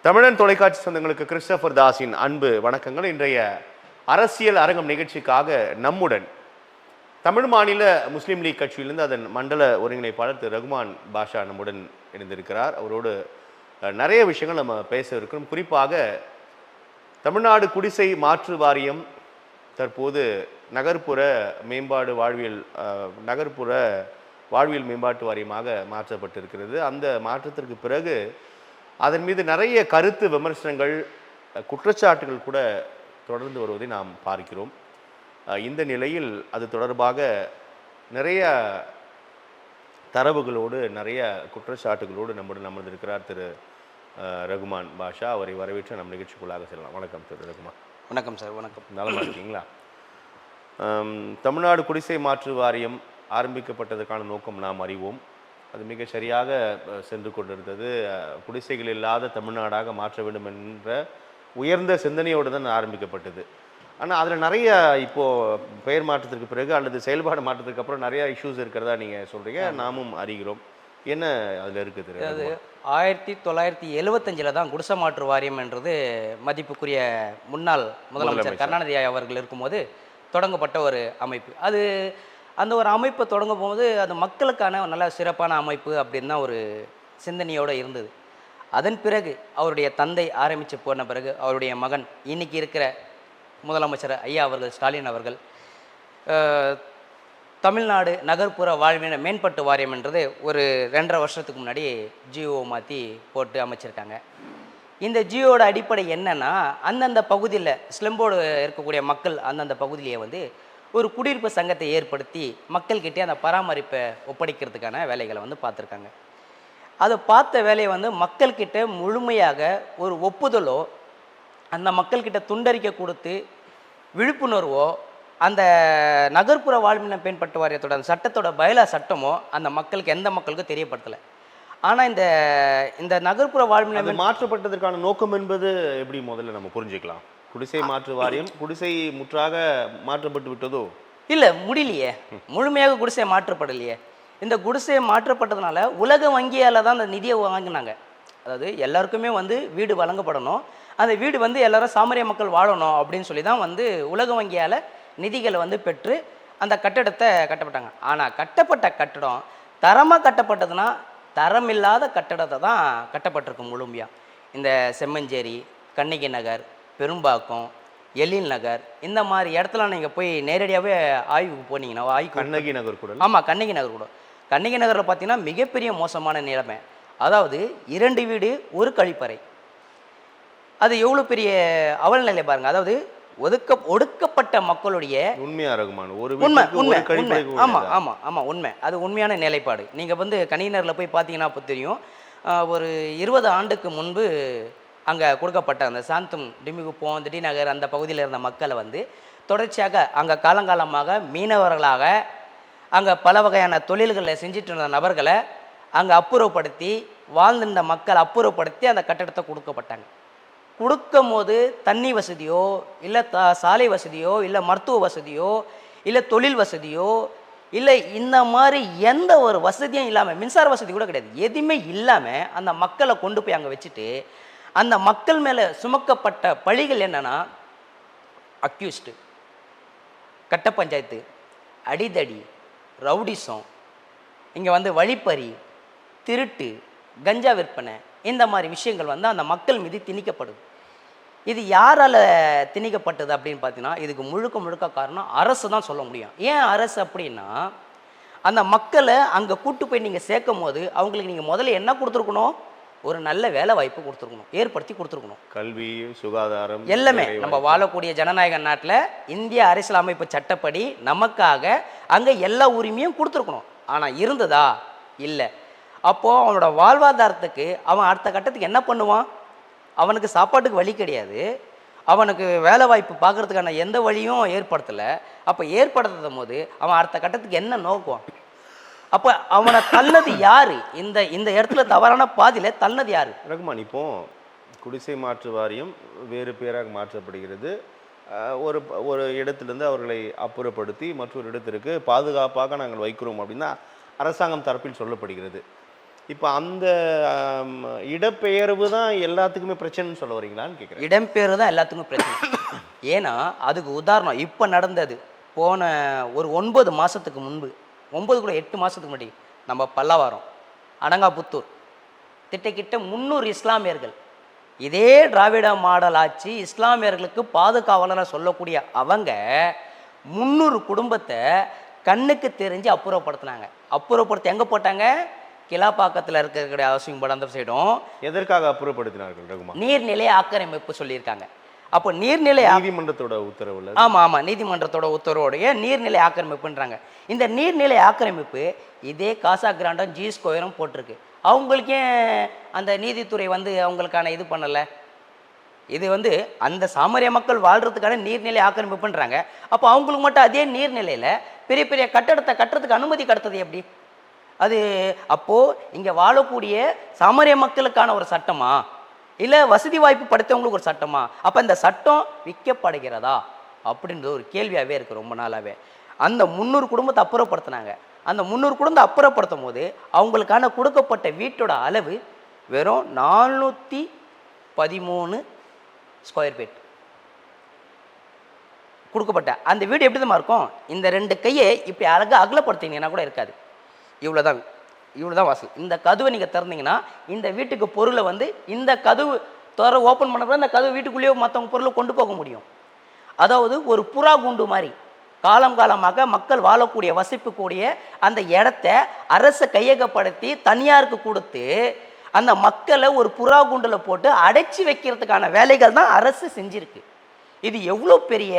தமிழன் தொலைக்காட்சி சொந்தங்களுக்கு கிறிஸ்டபர் தாஸின் அன்பு வணக்கங்கள். இன்றைய அரசியல் அரங்கம் நிகழ்ச்சிக்காக நம்முடன் தமிழ் மாநில முஸ்லீம் லீக் கட்சியிலிருந்து அதன் மண்டல ஒருங்கிணைப்பாளர் திரு ரகுமான் பாஷா நம்முடன் இணைந்திருக்கிறார். அவரோடு நிறைய விஷயங்கள் நம்ம பேச இருக்கிறோம். குறிப்பாக தமிழ்நாடு குடிசை மாற்று வாரியம் தற்போது நகர்ப்புற வாழ்வியல் மேம்பாட்டு வாரியமாக மாற்றப்பட்டிருக்கிறது. அந்த மாற்றத்திற்கு பிறகு அதன் மீது நிறைய கருத்து விமர்சனங்கள், குற்றச்சாட்டுகள் கூட தொடர்ந்து வருவதை நாம் பார்க்கிறோம். இந்த நிலையில் அது தொடர்பாக நிறைய தரவுகளோடு நிறைய குற்றச்சாட்டுகளோடு நம்முடன் அமர்ந்திருக்கிறார் திரு ரகுமான் பாஷா. அவரை வரவேற்று நம் நிகழ்ச்சிக்குள்ளாக செல்லலாம். வணக்கம் திரு ரகுமான். வணக்கம் சார். வணக்கம். நலமா இருக்கீங்களா? தமிழ்நாடு குடிசை மாற்று வாரியம் ஆரம்பிக்கப்பட்டதற்கான நோக்கம் நாம் அறிவோம். அது மிக சரியாக சென்று கொண்டிருந்தது. குடிசைகள் இல்லாத தமிழ்நாடாக மாற்ற வேண்டும் என்ற உயர்ந்த சிந்தனையோடு தான் ஆரம்பிக்கப்பட்டது. ஆனால் அதில் நிறைய இப்போது பெயர் மாற்றத்திற்கு பிறகு அல்லது செயல்பாடு மாற்றத்துக்கு அப்புறம் நிறையா இஷ்யூஸ் இருக்கிறதா நீங்கள் சொல்கிறீங்க, நாமும் அறிகிறோம். என்ன அதில் இருக்குது? அது 1975 தான் குடிசை மாற்று வாரியம் என்றது மதிப்புக்குரிய முன்னாள் முதலமைச்சர் கருணாநிதி அவர்கள் இருக்கும்போது தொடங்கப்பட்ட ஒரு அமைப்பு. அது அந்த ஒரு அமைப்பை தொடங்கும் போது அது மக்களுக்கான நல்ல சிறப்பான அமைப்பு அப்படின்னு தான் ஒரு சிந்தனையோடு இருந்தது. அதன் பிறகு அவருடைய தந்தை ஆரம்பித்து போன பிறகு அவருடைய மகன் இன்னைக்கு இருக்கிற முதலமைச்சர் ஐயா அவர்கள் ஸ்டாலின் அவர்கள் தமிழ்நாடு நகர்ப்புற வாழ்வின மேம்பட்டு வாரியம் என்றது ஒரு 2.5 வருஷத்துக்கு முன்னாடி ஜியோ மாற்றி போட்டு அமைச்சிருக்காங்க. இந்த ஜியோட அடிப்படை என்னன்னா, அந்தந்த பகுதியில் ஸ்லம்போடு இருக்கக்கூடிய மக்கள் அந்தந்த பகுதியிலேயே வந்து ஒரு குடியிருப்பு சங்கத்தை ஏற்படுத்தி மக்கள்கிட்டே அந்த பராமரிப்பை ஒப்படைக்கிறதுக்கான வேலைகளை வந்து பார்த்துருக்காங்க. அதை பார்த்த வேலையை வந்து மக்கள்கிட்ட முழுமையாக ஒரு ஒப்புதலோ அந்த மக்கள்கிட்ட துண்டறிக்கை கொடுத்து விழிப்புணர்வோ அந்த நகர்ப்புற வாழ்வின மேம்பட்டு வாரியத்தோட அந்த சட்டத்தோட பயிலா சட்டமோ அந்த மக்களுக்கு எந்த மக்களுக்கும் தெரியப்படுத்தலை. ஆனால் இந்த நகர்ப்புற வாழ்வின மாற்றப்பட்டதற்கான நோக்கம் என்பது எப்படி முதல்ல நம்ம புரிஞ்சுக்கலாம்? குடிசை மாற்று வாரியம் குடிசை முற்றாக மாற்றப்பட்டு விட்டதோ? இல்லை, முடியலையே, முழுமையாக குடிசை மாற்றப்படலையே. இந்த குடிசை மாற்றப்பட்டதுனால உலக வங்கியால் தான் அந்த நிதியை வாங்கினாங்க. அதாவது எல்லாருக்குமே வந்து வீடு வழங்கப்படணும், அந்த வீடு வந்து எல்லாரும் சாமானிய மக்கள் வாழணும் அப்படின்னு சொல்லி தான் வந்து உலக வங்கியால் நிதிகளை வந்து பெற்று அந்த கட்டடத்தை கட்டப்பட்டாங்க. ஆனால் கட்டப்பட்ட கட்டடம் தரமாக கட்டப்பட்டதுன்னா தரமில்லாத கட்டடத்தை தான் கட்டப்பட்டிருக்கு முழுமையாக. இந்த செம்மஞ்சேரி, கண்ணகி நகர், பெரும்பாக்கம், எழில் நகர் இந்த மாதிரி இடத்துல நீங்கள் போய் நேரடியாகவே ஆய்வுக்கு போனீங்கன்னா கண்ணகி நகர் கூட. ஆமாம், கண்ணகி நகர் கூட. கண்ணகி நகரில் பார்த்தீங்கன்னா மிகப்பெரிய மோசமான நிலைமை. அதாவது 2 வீடு 1 கழிப்பறை. அது எவ்வளோ பெரிய அவலநிலை பாருங்க. அதாவது ஒடுக்கப்பட்ட மக்களுடைய உண்மையா ரகுமான் உண்மை. அது உண்மையான நிலைப்பாடு. நீங்கள் வந்து கணினரில் போய் பார்த்தீங்கன்னா அப்போ தெரியும். ஒரு 20 ஆண்டுக்கு முன்பு அங்கே கொடுக்கப்பட்ட அந்த சாந்தம், டிமிகுப்பம், திடீநகர் அந்த பகுதியில் இருந்த மக்களை வந்து தொடர்ச்சியாக அங்கே காலங்காலமாக மீனவர்களாக அங்கே பல வகையான தொழில்களை செஞ்சிட்டு இருந்த நபர்களை அங்கே அப்புறப்படுத்தி வாழ்ந்திருந்த மக்கள் அப்புறப்படுத்தி அந்த கட்டடத்தை கொடுக்கப்பட்டாங்க. கொடுக்கும் போது தண்ணி வசதியோ இல்லை சாலை வசதியோ இல்லை மருத்துவ வசதியோ இல்லை தொழில் வசதியோ இல்லை இந்த மாதிரி எந்த ஒரு வசதியும் இல்லாமல், மின்சார வசதி கூட கிடையாது, எதுவுமே இல்லாமல் அந்த மக்களை கொண்டு போய் அங்கே வச்சுட்டு அந்த மக்கள் மேலே சுமக்கப்பட்ட பழிகள் என்னன்னா, அக்யூஸ்டு, கட்ட பஞ்சாயத்து, அடிதடி, ரவுடிசம், இங்கே வந்து வழிப்பறி, திருட்டு, கஞ்சா விற்பனை, இந்த மாதிரி விஷயங்கள் வந்து அந்த மக்கள் மீது திணிக்கப்படுது. இது யாரால் திணிக்கப்பட்டது அப்படின்னு பார்த்தீங்கன்னா, இதுக்கு முழுக்க காரணம் அரசு தான் சொல்ல முடியும். ஏன் அரசு அப்படின்னா, அந்த மக்களை அங்கே கூட்டு போய் நீங்கள் சேர்க்கும் போது அவங்களுக்கு நீங்கள் முதல்ல என்ன கொடுத்துருக்கணும்? ஒரு நல்ல வேலை வாய்ப்பு கொடுத்துருக்கணும், ஏற்படுத்தி கொடுத்துருக்கணும். கல்வி, சுகாதாரம் எல்லாமே. நம்ம வாழக்கூடிய ஜனநாயக நாட்டில் இந்திய அரசியல் அமைப்பு சட்டப்படி நமக்காக அங்கே எல்லா உரிமையும் கொடுத்துருக்கணும். ஆனால் இருந்ததா? இல்லை. அப்போது அவனோட வாழ்வாதாரத்துக்கு அவன் அடுத்த கட்டத்துக்கு என்ன பண்ணுவான்? அவனுக்கு சாப்பாட்டுக்கு வழி கிடையாது, அவனுக்கு வேலை வாய்ப்பு பார்க்குறதுக்கான எந்த வழியும் ஏற்படுத்தலை. அப்போ ஏற்படுத்தும் போது அவன் அடுத்த கட்டத்துக்கு என்ன நோக்குவான்? அப்போ அவனை தள்ளது யாரு? இந்த இடத்துல தவறான பாதையில் தள்ளது யாரு? ரகுமான், இப்போ குடிசை மாற்று வாரியம் வேறு பேராக மாற்றப்படுகிறது. ஒரு இடத்திலிருந்து அவர்களை அப்புறப்படுத்தி மற்றொரு இடத்திற்கு பாதுகாப்பாக நாங்கள் வைக்கிறோம் அப்படின்னா அரசாங்கம் தரப்பில் சொல்லப்படுகிறது. இப்போ அந்த ஆம், இடப்பெயர்வு தான் எல்லாத்துக்குமே பிரச்சனைன்னு சொல்ல வரீங்களான்னு கேட்குறேன். இடம்பெயர்வு தான் எல்லாத்துக்கும் பிரச்சனை. ஏன்னா அதுக்கு உதாரணம் இப்போ நடந்தது. போன ஒரு 9 மாதத்துக்கு முன்பு, 9 கூட 8 மாதத்துக்கு முன்னாடி நம்ம பல்லவாரம், அனங்காபுத்தூர் கிட்ட 300 இஸ்லாமியர்கள், இதே திராவிட மாடல் ஆட்சி இஸ்லாமியர்களுக்கு பாதுகாவலராக சொல்லக்கூடிய அவங்க 300 குடும்பத்தை கண்ணுக்கு தெரிஞ்சு அப்புறப்படுத்தினாங்க. அப்புறப்படுத்தி எங்கே போட்டாங்க? கிலாப்பாக்கத்தில் இருக்கக்கூடிய ஹவுசிங் போர்டு அந்த சைடும். எதற்காக அப்புறப்படுத்தினார்கள் ரகுமான்? நீர்நிலை ஆக்கிரமிப்பு சொல்லியிருக்காங்க. அப்போ நீர்நிலை நீதிமன்றத்தோட உத்தரவுல. ஆமாம், நீதிமன்றத்தோட உத்தரவோடைய நீர்நிலை ஆக்கிரமிப்புன்றாங்க. இந்த நீர்நிலை ஆக்கிரமிப்பு இதே காசா கிராண்டம் ஜி ஸ்கொயரும் போட்டிருக்கு. அவங்களுக்கே அந்த நீதித்துறை வந்து அவங்களுக்கான இது பண்ணலை. இது வந்து அந்த சாமானிய மக்கள் வாழ்கிறதுக்கான நீர்நிலை ஆக்கிரமிப்புன்றாங்க. அப்போ அவங்களுக்கு மட்டும் அதே நீர்நிலையில் பெரிய பெரிய கட்டடத்தை கட்டுறதுக்கு அனுமதி கிடைத்தது எப்படி? அது அப்போது இங்கே வாழக்கூடிய சாமானிய மக்களுக்கான ஒரு சட்டமா, இல்லை வசதி வாய்ப்பு படைத்தவங்களுக்கு ஒரு சட்டமா? அப்போ இந்த சட்டம் விற்கப்படுகிறதா அப்படின்ற ஒரு கேள்வியாகவே இருக்குது ரொம்ப நாளாகவே. அந்த 300 குடும்பத்தை அப்புறப்படுத்தினாங்க. அந்த 300 குடும்பத்தை அப்புறப்படுத்தும் போது அவங்களுக்கான கொடுக்கப்பட்ட வீட்டோட அளவு வெறும் 413 ஸ்கொயர் ஃபீட் கொடுக்கப்பட்ட அந்த வீடு எப்படி தான் இருக்கும்? இந்த 2 கையை இப்படி அழகாக அகலப்படுத்திங்கன்னா கூட இருக்காது. இவ்வளோதான் வாசல். இந்த கதவை நீங்கள் திறந்தீங்கன்னா இந்த வீட்டுக்கு பொருளை வந்து இந்த கதவு ஓப்பன் பண்ணப்போ இந்த கதவு வீட்டுக்குள்ளேயே மற்றவங்க பொருளை கொண்டு போக முடியும். அதாவது ஒரு புறா குண்டு மாதிரி காலம் காலமாக மக்கள் வாழக்கூடிய வசிப்புக்கூடிய அந்த இடத்த அரசை கையகப்படுத்தி தனியாருக்கு கொடுத்து அந்த மக்களை ஒரு புறா குண்டில் போட்டு அடைச்சி வைக்கிறதுக்கான வேலைகள் தான் அரசு செஞ்சிருக்கு. இது எவ்வளோ பெரிய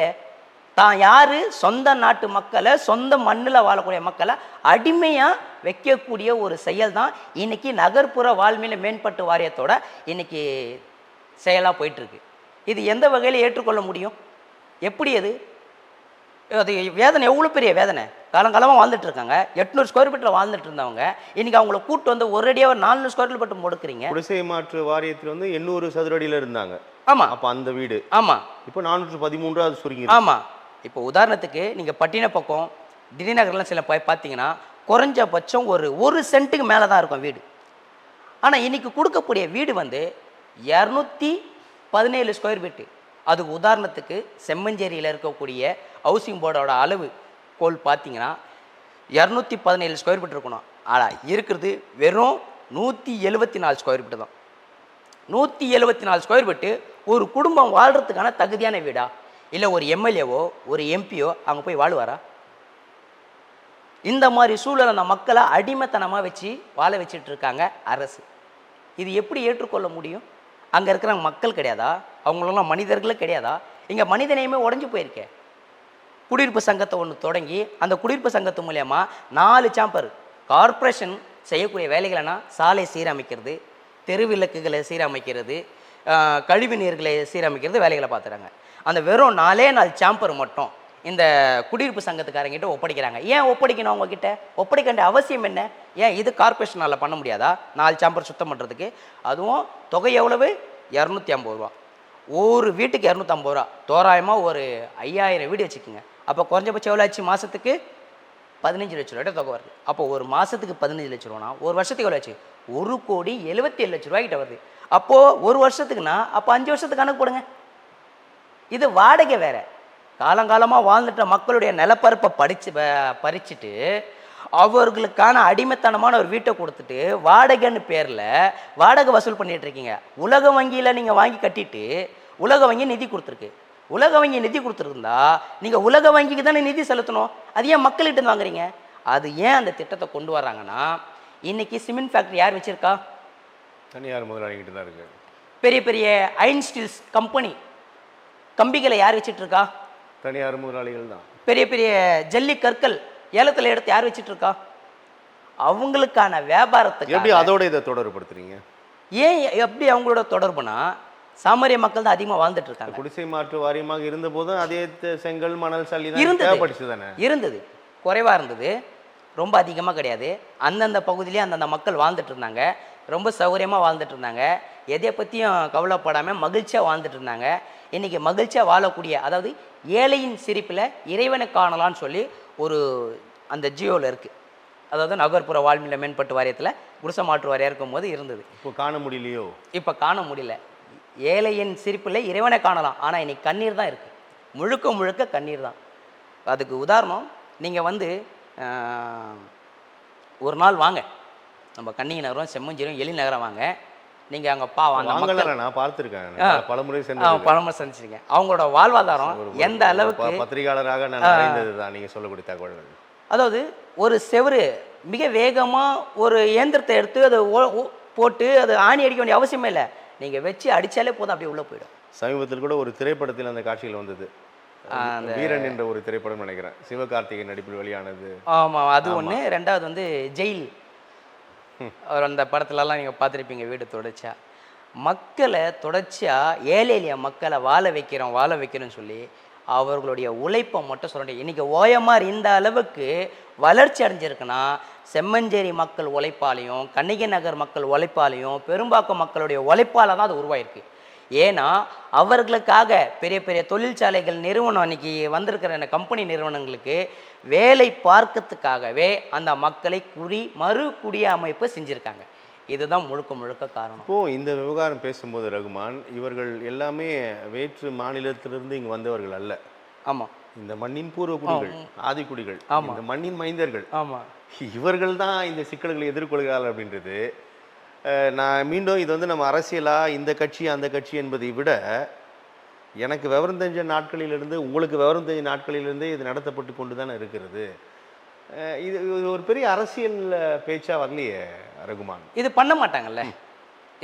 தான் யார் சொந்த நாட்டு மக்களை, சொந்த மண்ணில் வாழக்கூடிய மக்களை அடிமையாக வைக்கக்கூடிய ஒரு செயல் தான் இன்னைக்கு நகர்ப்புற வாழ்வியல் மேம்பட்டு வாரியத்தோட இன்னைக்கு செயலாக போயிட்டுருக்கு. இது எந்த வகையில் ஏற்றுக்கொள்ள முடியும்? எப்படி அது வேதனை, எவ்வளோ பெரிய வேதனை. காலங்காலமாக வாழ்ந்துட்டு இருக்காங்க. 800 ஸ்கொயர் ஃபீட்டில் வாழ்ந்துட்டு இருந்தவங்க இன்னைக்கு அவங்கள கூட்டு வந்து ஒரேடியாக 400 ஸ்கொயர் ஃபீட் மட்டும் முடுக்குறீங்க. குடிசை மாற்று வாரியத்தில் வந்து 800 சதுரடியில் இருந்தாங்க. ஆமாம். அப்போ அந்த வீடு ஆமாம் இப்போ 413 சுருங்கி. ஆமாம். இப்போ உதாரணத்துக்கு நீங்கள் பட்டின பக்கம் திடீநகர்லாம் சில பார்த்தீங்கன்னா குறைஞ்சபட்சம் ஒரு சென்ட்டுக்கு மேலே தான் இருக்கும் வீடு. ஆனால் இன்னைக்கு கொடுக்கக்கூடிய வீடு வந்து 217 ஸ்கொயர் ஃபீட்டு. அதுக்கு உதாரணத்துக்கு செம்மஞ்சேரியில் இருக்கக்கூடிய ஹவுசிங் போர்டோட அளவு கோல் பார்த்தீங்கன்னா 217 ஸ்கொயர் ஃபீட் இருக்கணும். ஆனால் இருக்கிறது வெறும் 174 ஸ்கொயர் ஃபீட்டு தான். 174 ஸ்கொயர் ஃபீட்டு ஒரு குடும்பம் வாழ்கிறதுக்கான தகுதியான வீடா? இல்லை ஒரு எம்எல்ஏவோ ஒரு எம்பியோ அங்கே போய் வாழுவாரா? இந்த மாதிரி சூழலை அந்த மக்களை அடிமைத்தனமாக வச்சு வாழ வச்சுட்டு இருக்காங்க அரசு. இது எப்படி ஏற்றுக்கொள்ள முடியும்? அங்கே இருக்கிற மக்கள் கிடையாதா? அவங்களெல்லாம் மனிதர்களும் கிடையாதா? இங்கே மனிதனையுமே உடஞ்சி போயிருக்கேன். குடியிருப்பு சங்கத்தை ஒன்று தொடங்கி அந்த குடியிருப்பு சங்கத்து மூலயமா 4 சாம்பர் கார்ப்பரேஷன் செய்யக்கூடிய வேலைகள்னா சாலை சீரமைக்கிறது, தெருவிளக்குகளை சீரமைக்கிறது, கழிவு நீர்களை சீரமைக்கிறது வேலைகளை பார்த்துறாங்க. அந்த வெறும் 4 சாம்பர் மட்டும் இந்த குடியிருப்பு சங்கத்துக்காரங்கிட்ட ஒப்படைக்கிறாங்க. ஏன் ஒப்படைக்கணும்? அவங்கக்கிட்ட ஒப்படைக்க வேண்டிய அவசியம் என்ன? ஏன் இது கார்ப்பரேஷனால் பண்ண முடியாதா 4 சாம்பர் சுத்தம் பண்ணுறதுக்கு? அதுவும் தொகை எவ்வளவு? 250 ரூபா. ஒரு வீட்டுக்கு 250 ரூபா. தோராயமாக ஒரு 5000 வீடு வச்சுக்கோங்க. அப்போ குறைஞ்சபட்சம் எவ்வளோ ஆச்சு? மாதத்துக்கு 15 லட்ச ரூபாய்ட்ட தொகை வருது. அப்போ ஒரு மாதத்துக்கு 15 லட்ச ரூபானா ஒரு வருஷத்துக்கு எவ்வளோ ஆச்சு? 1,47,00,000 ரூபாய்கிட்ட வருது. அப்போது ஒரு வருஷத்துக்குன்னா அப்போ 5 வருஷத்துக்கு கணக்கு போடுங்க. இது வாடகை வேற. காலங்காலமாக வாழ்ந்துட்ட மக்களுடைய நிலப்பரப்பை பறிச்சுட்டு அவர்களுக்கான அடிமைத்தனமான ஒரு வீட்டை கொடுத்துட்டு வாடகைன்னு பேரில் வாடகை வசூல் பண்ணிட்டு இருக்கீங்க. உலக வங்கியில் நீங்கள் வாங்கி கட்டிட்டு உலக வங்கி நிதி கொடுத்துருக்கு. உலக வங்கி நிதி கொடுத்துருந்தா நீங்கள் உலக வங்கிக்கு தானே நிதி செலுத்தணும். அது ஏன் மக்கள்கிட்ட வாங்குறீங்க? அது ஏன் அந்த திட்டத்தை கொண்டு வர்றாங்கன்னா, இன்னைக்கு சிமெண்ட் ஃபேக்ட்ரி யார் வச்சிருக்கா? தனியார் முதலாளிகிட்ட தான் இருக்கு. பெரிய பெரிய அயன் ஸ்டீல்ஸ் கம்பெனி கம்பிகளை யார் வச்சிட்டு இருக்கா? தனியார் முதலாளிகள் தான். பெரிய பெரிய ஜல்லி கற்கள் ஏலத்தில் எடுத்து யார் வச்சிட்டு இருக்கா? அவங்களுக்கான வியாபாரத்துக்கு. எப்படி அதோட இதை தொடர்புபடுத்துறீங்க? ஏன் எப்படி அவங்களோட தொடர்புனா, சாமானிய மக்கள் தான் அதிகமாக வாழ்ந்துட்டு இருக்காங்க. குடிசை மாற்று வாரியமாக இருந்த போதும் அதே செங்கல் மணல் சல்லி தான் இருந்தது. குறைவாக இருந்தது, ரொம்ப அதிகமாக கிடையாது. அந்தந்த பகுதியிலே அந்தந்த மக்கள் வாழ்ந்துட்டு இருந்தாங்க. ரொம்ப சௌகரியமாக வாழ்ந்துட்டு இருந்தாங்க. எதை பற்றியும் கவலைப்படாமல் மகிழ்ச்சியாக வாழ்ந்துட்டு இருந்தாங்க. இன்றைக்கி மகிழ்ச்சியாக வாழக்கூடிய, அதாவது ஏழையின் சிரிப்பில் இறைவனை காணலான்னு சொல்லி ஒரு அந்த ஜியோவில் இருக்குது. அதாவது நகர்ப்புற வாழ்வியல் மேம்பட்டு வாரியத்தில் குடிசை மாற்று வாரியம் இருக்கும்போது இருந்தது. இப்போ காண முடியலையோ? இப்போ காண முடியல. ஏழையின் சிரிப்பில் இறைவனை காணலாம், ஆனால் இன்னைக்கு கண்ணீர் தான் இருக்குது, முழுக்க முழுக்க கண்ணீர் தான். அதுக்கு உதாரணம், நீங்கள் வந்து ஒரு நாள் வாங்க நம்ம கண்ணகி நகரம், செம்மஞ்சேரியும், எழில் நகரம் வாங்க. நீங்கள் அங்கே நான் பார்த்துருக்கேன், பலமுறை பலமுறை சந்திச்சிருக்கேன். அவங்களோட வாழ்வாதாரம் எந்த அளவுக்கு, பத்திரிகையாளராக நான் அறிந்தது தான் நீங்கள் சொல்லக்கூடிய தகவல்கள். அதாவது ஒரு செவரு மிக வேகமாக ஒரு இயந்திரத்தை எடுத்து அதை போட்டு அது ஆணி அடிக்க வேண்டிய அவசியமே இல்லை, நீங்கள் வச்சு அடித்தாலே போதும், அப்படியே உள்ளே போயிடும். சமீபத்தில் கூட ஒரு திரைப்படத்தில் அந்த காட்சிகள் வந்தது, வீரன் என்ற ஒரு திரைப்படம் நினைக்கிறேன், சிவகார்த்திகேயன் நடிப்பில் வெளியானது. ஆமாம், அது ஒன்று. ரெண்டாவது வந்து ஜெயில், அவர் அந்த படத்துலலாம் நீங்கள் பார்த்துருப்பீங்க. வீடு தொடர்ச்சியாக மக்களை ஏழை எளிய மக்களை வாழ வைக்கிறோன்னு சொல்லி அவர்களுடைய உழைப்பை மட்டும் சொல்ல முடியும். இன்றைக்கி ஓஎம்ஆர் இந்த அளவுக்கு வளர்ச்சி அடைஞ்சிருக்குன்னா செம்மஞ்சேரி மக்கள் உழைப்பாலையும், கண்ணகி நகர் மக்கள் உழைப்பாலையும், பெரும்பாக்கம் மக்களுடைய உழைப்பால் தான் அது உருவாயிருக்கு. ஏன்னா அவர்களுக்காக பெரிய பெரிய தொழிற்சாலைகள் நிறுவனம் அன்றைக்கி வந்திருக்கிற கம்பெனி நிறுவனங்களுக்கு வேலை பார்க்கறதுக்காகவே அந்த மக்களை மறு குடியமைப்பு செஞ்சுருக்காங்க. இதுதான் முழுக்க முழுக்க காரணம். இப்போது இந்த விவகாரம் பேசும்போது ரகுமான், இவர்கள் எல்லாமே வேற்று மாநிலத்திலிருந்து இங்கே வந்தவர்கள் அல்ல. ஆமாம், இந்த மண்ணின் பூர்வ குடிகள், ஆதிக்குடிகள், இந்த மண்ணின் மைந்தர்கள். ஆமாம், இவர்கள் தான் இந்த சிக்கல்களை எதிர்கொள்கிறார்கள் அப்படின்றது. நான் மீண்டும் இது வந்து நம்ம அரசியலாக இந்த கட்சி அந்த கட்சி என்பதை விட, எனக்கு விவரம் தெரிஞ்ச நாட்களிலிருந்து உங்களுக்கு விவரம் தெரிஞ்ச நாட்களிலிருந்தே இது நடத்தப்பட்டு கொண்டு தானே இருக்கிறது. இது ஒரு பெரிய அரசியல் பேச்சாக வரலையே ரகுமான். இது பண்ண மாட்டாங்கல்ல,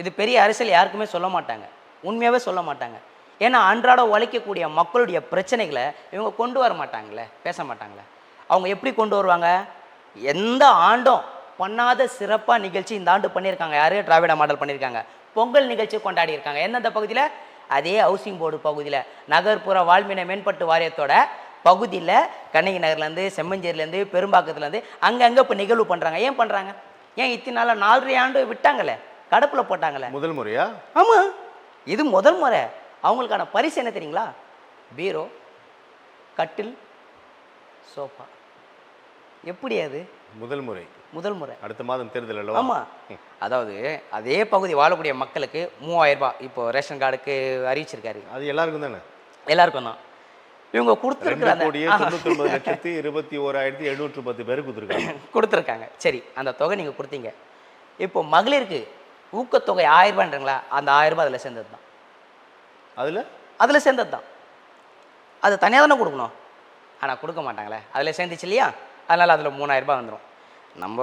இது பெரிய அரசியல் யாருக்குமே சொல்ல மாட்டாங்க, உண்மையாகவே சொல்ல மாட்டாங்க. ஏன்னா அன்றாட உழைக்கக்கூடிய மக்களுடைய பிரச்சனைகளை இவங்க கொண்டு வர மாட்டாங்களே, பேச மாட்டாங்களே. அவங்க எப்படி கொண்டு வருவாங்க? எந்த ஆண்டும் பண்ணாத சிறப்பாக நிகழ்ச்சி இந்த ஆண்டு பண்ணியிருக்காங்க. யார்? திராவிட மாடல் பண்ணியிருக்காங்க. பொங்கல் நிகழ்ச்சி கொண்டாடி இருக்காங்க. எந்தெந்த பகுதியில்? அதே ஹவுசிங் போர்டு பகுதியில், நகர்ப்புற வாழ்வின மேம்பட்டு வாரியத்தோட பகுதியில், கண்ணகி நகர்லேருந்து, செம்மஞ்சேரியிலேருந்து, பெரும்பாக்கத்துலேருந்து அங்கங்கே இப்போ நிகழ்வு பண்ணுறாங்க. ஏன் பண்ணுறாங்க? ஏன் இத்தனை நாள் 4.5 ஆண்டு விட்டாங்களே, கடப்பில் போட்டாங்களே. முதல் முறையா? ஆமாம், இது முதல் முறை. அவங்களுக்கான பரிசு என்ன தெரியுங்களா? பீரோ, கட்டில், சோஃபா. எப்படி அது? முதல் முறை. அடுத்த மாதம் தேர்தல் அல்லவா? ஆமாம். அதாவது அதே பகுதி வாழக்கூடிய மக்களுக்கு 3000 ரூபாய் இப்போ ரேஷன் கார்டுக்கு அறிவிச்சிருக்காரு. அது எல்லாருக்கும் தானே? எல்லாருக்கும் தான். இவங்க கொடுத்துருக்காங்க 2,99,21,710 பேர் கொடுத்துருக்காங்க. சரி, அந்த தொகை நீங்கள் கொடுத்தீங்க. இப்போ மகளிருக்கு ஊக்கத்தொகை 1000 ரூபாய்ன்றீங்களா? அந்த 1000 ரூபாய் அதில் சேர்ந்தது தான். அதில் சேர்ந்தது தான். அது தனியாக தானே கொடுக்கணும், ஆனால் கொடுக்க மாட்டாங்களே. அதில் சேர்ந்துச்சு இல்லையா? அதனால் அதில் 3000 ரூபாய் வந்துடும். நம்ம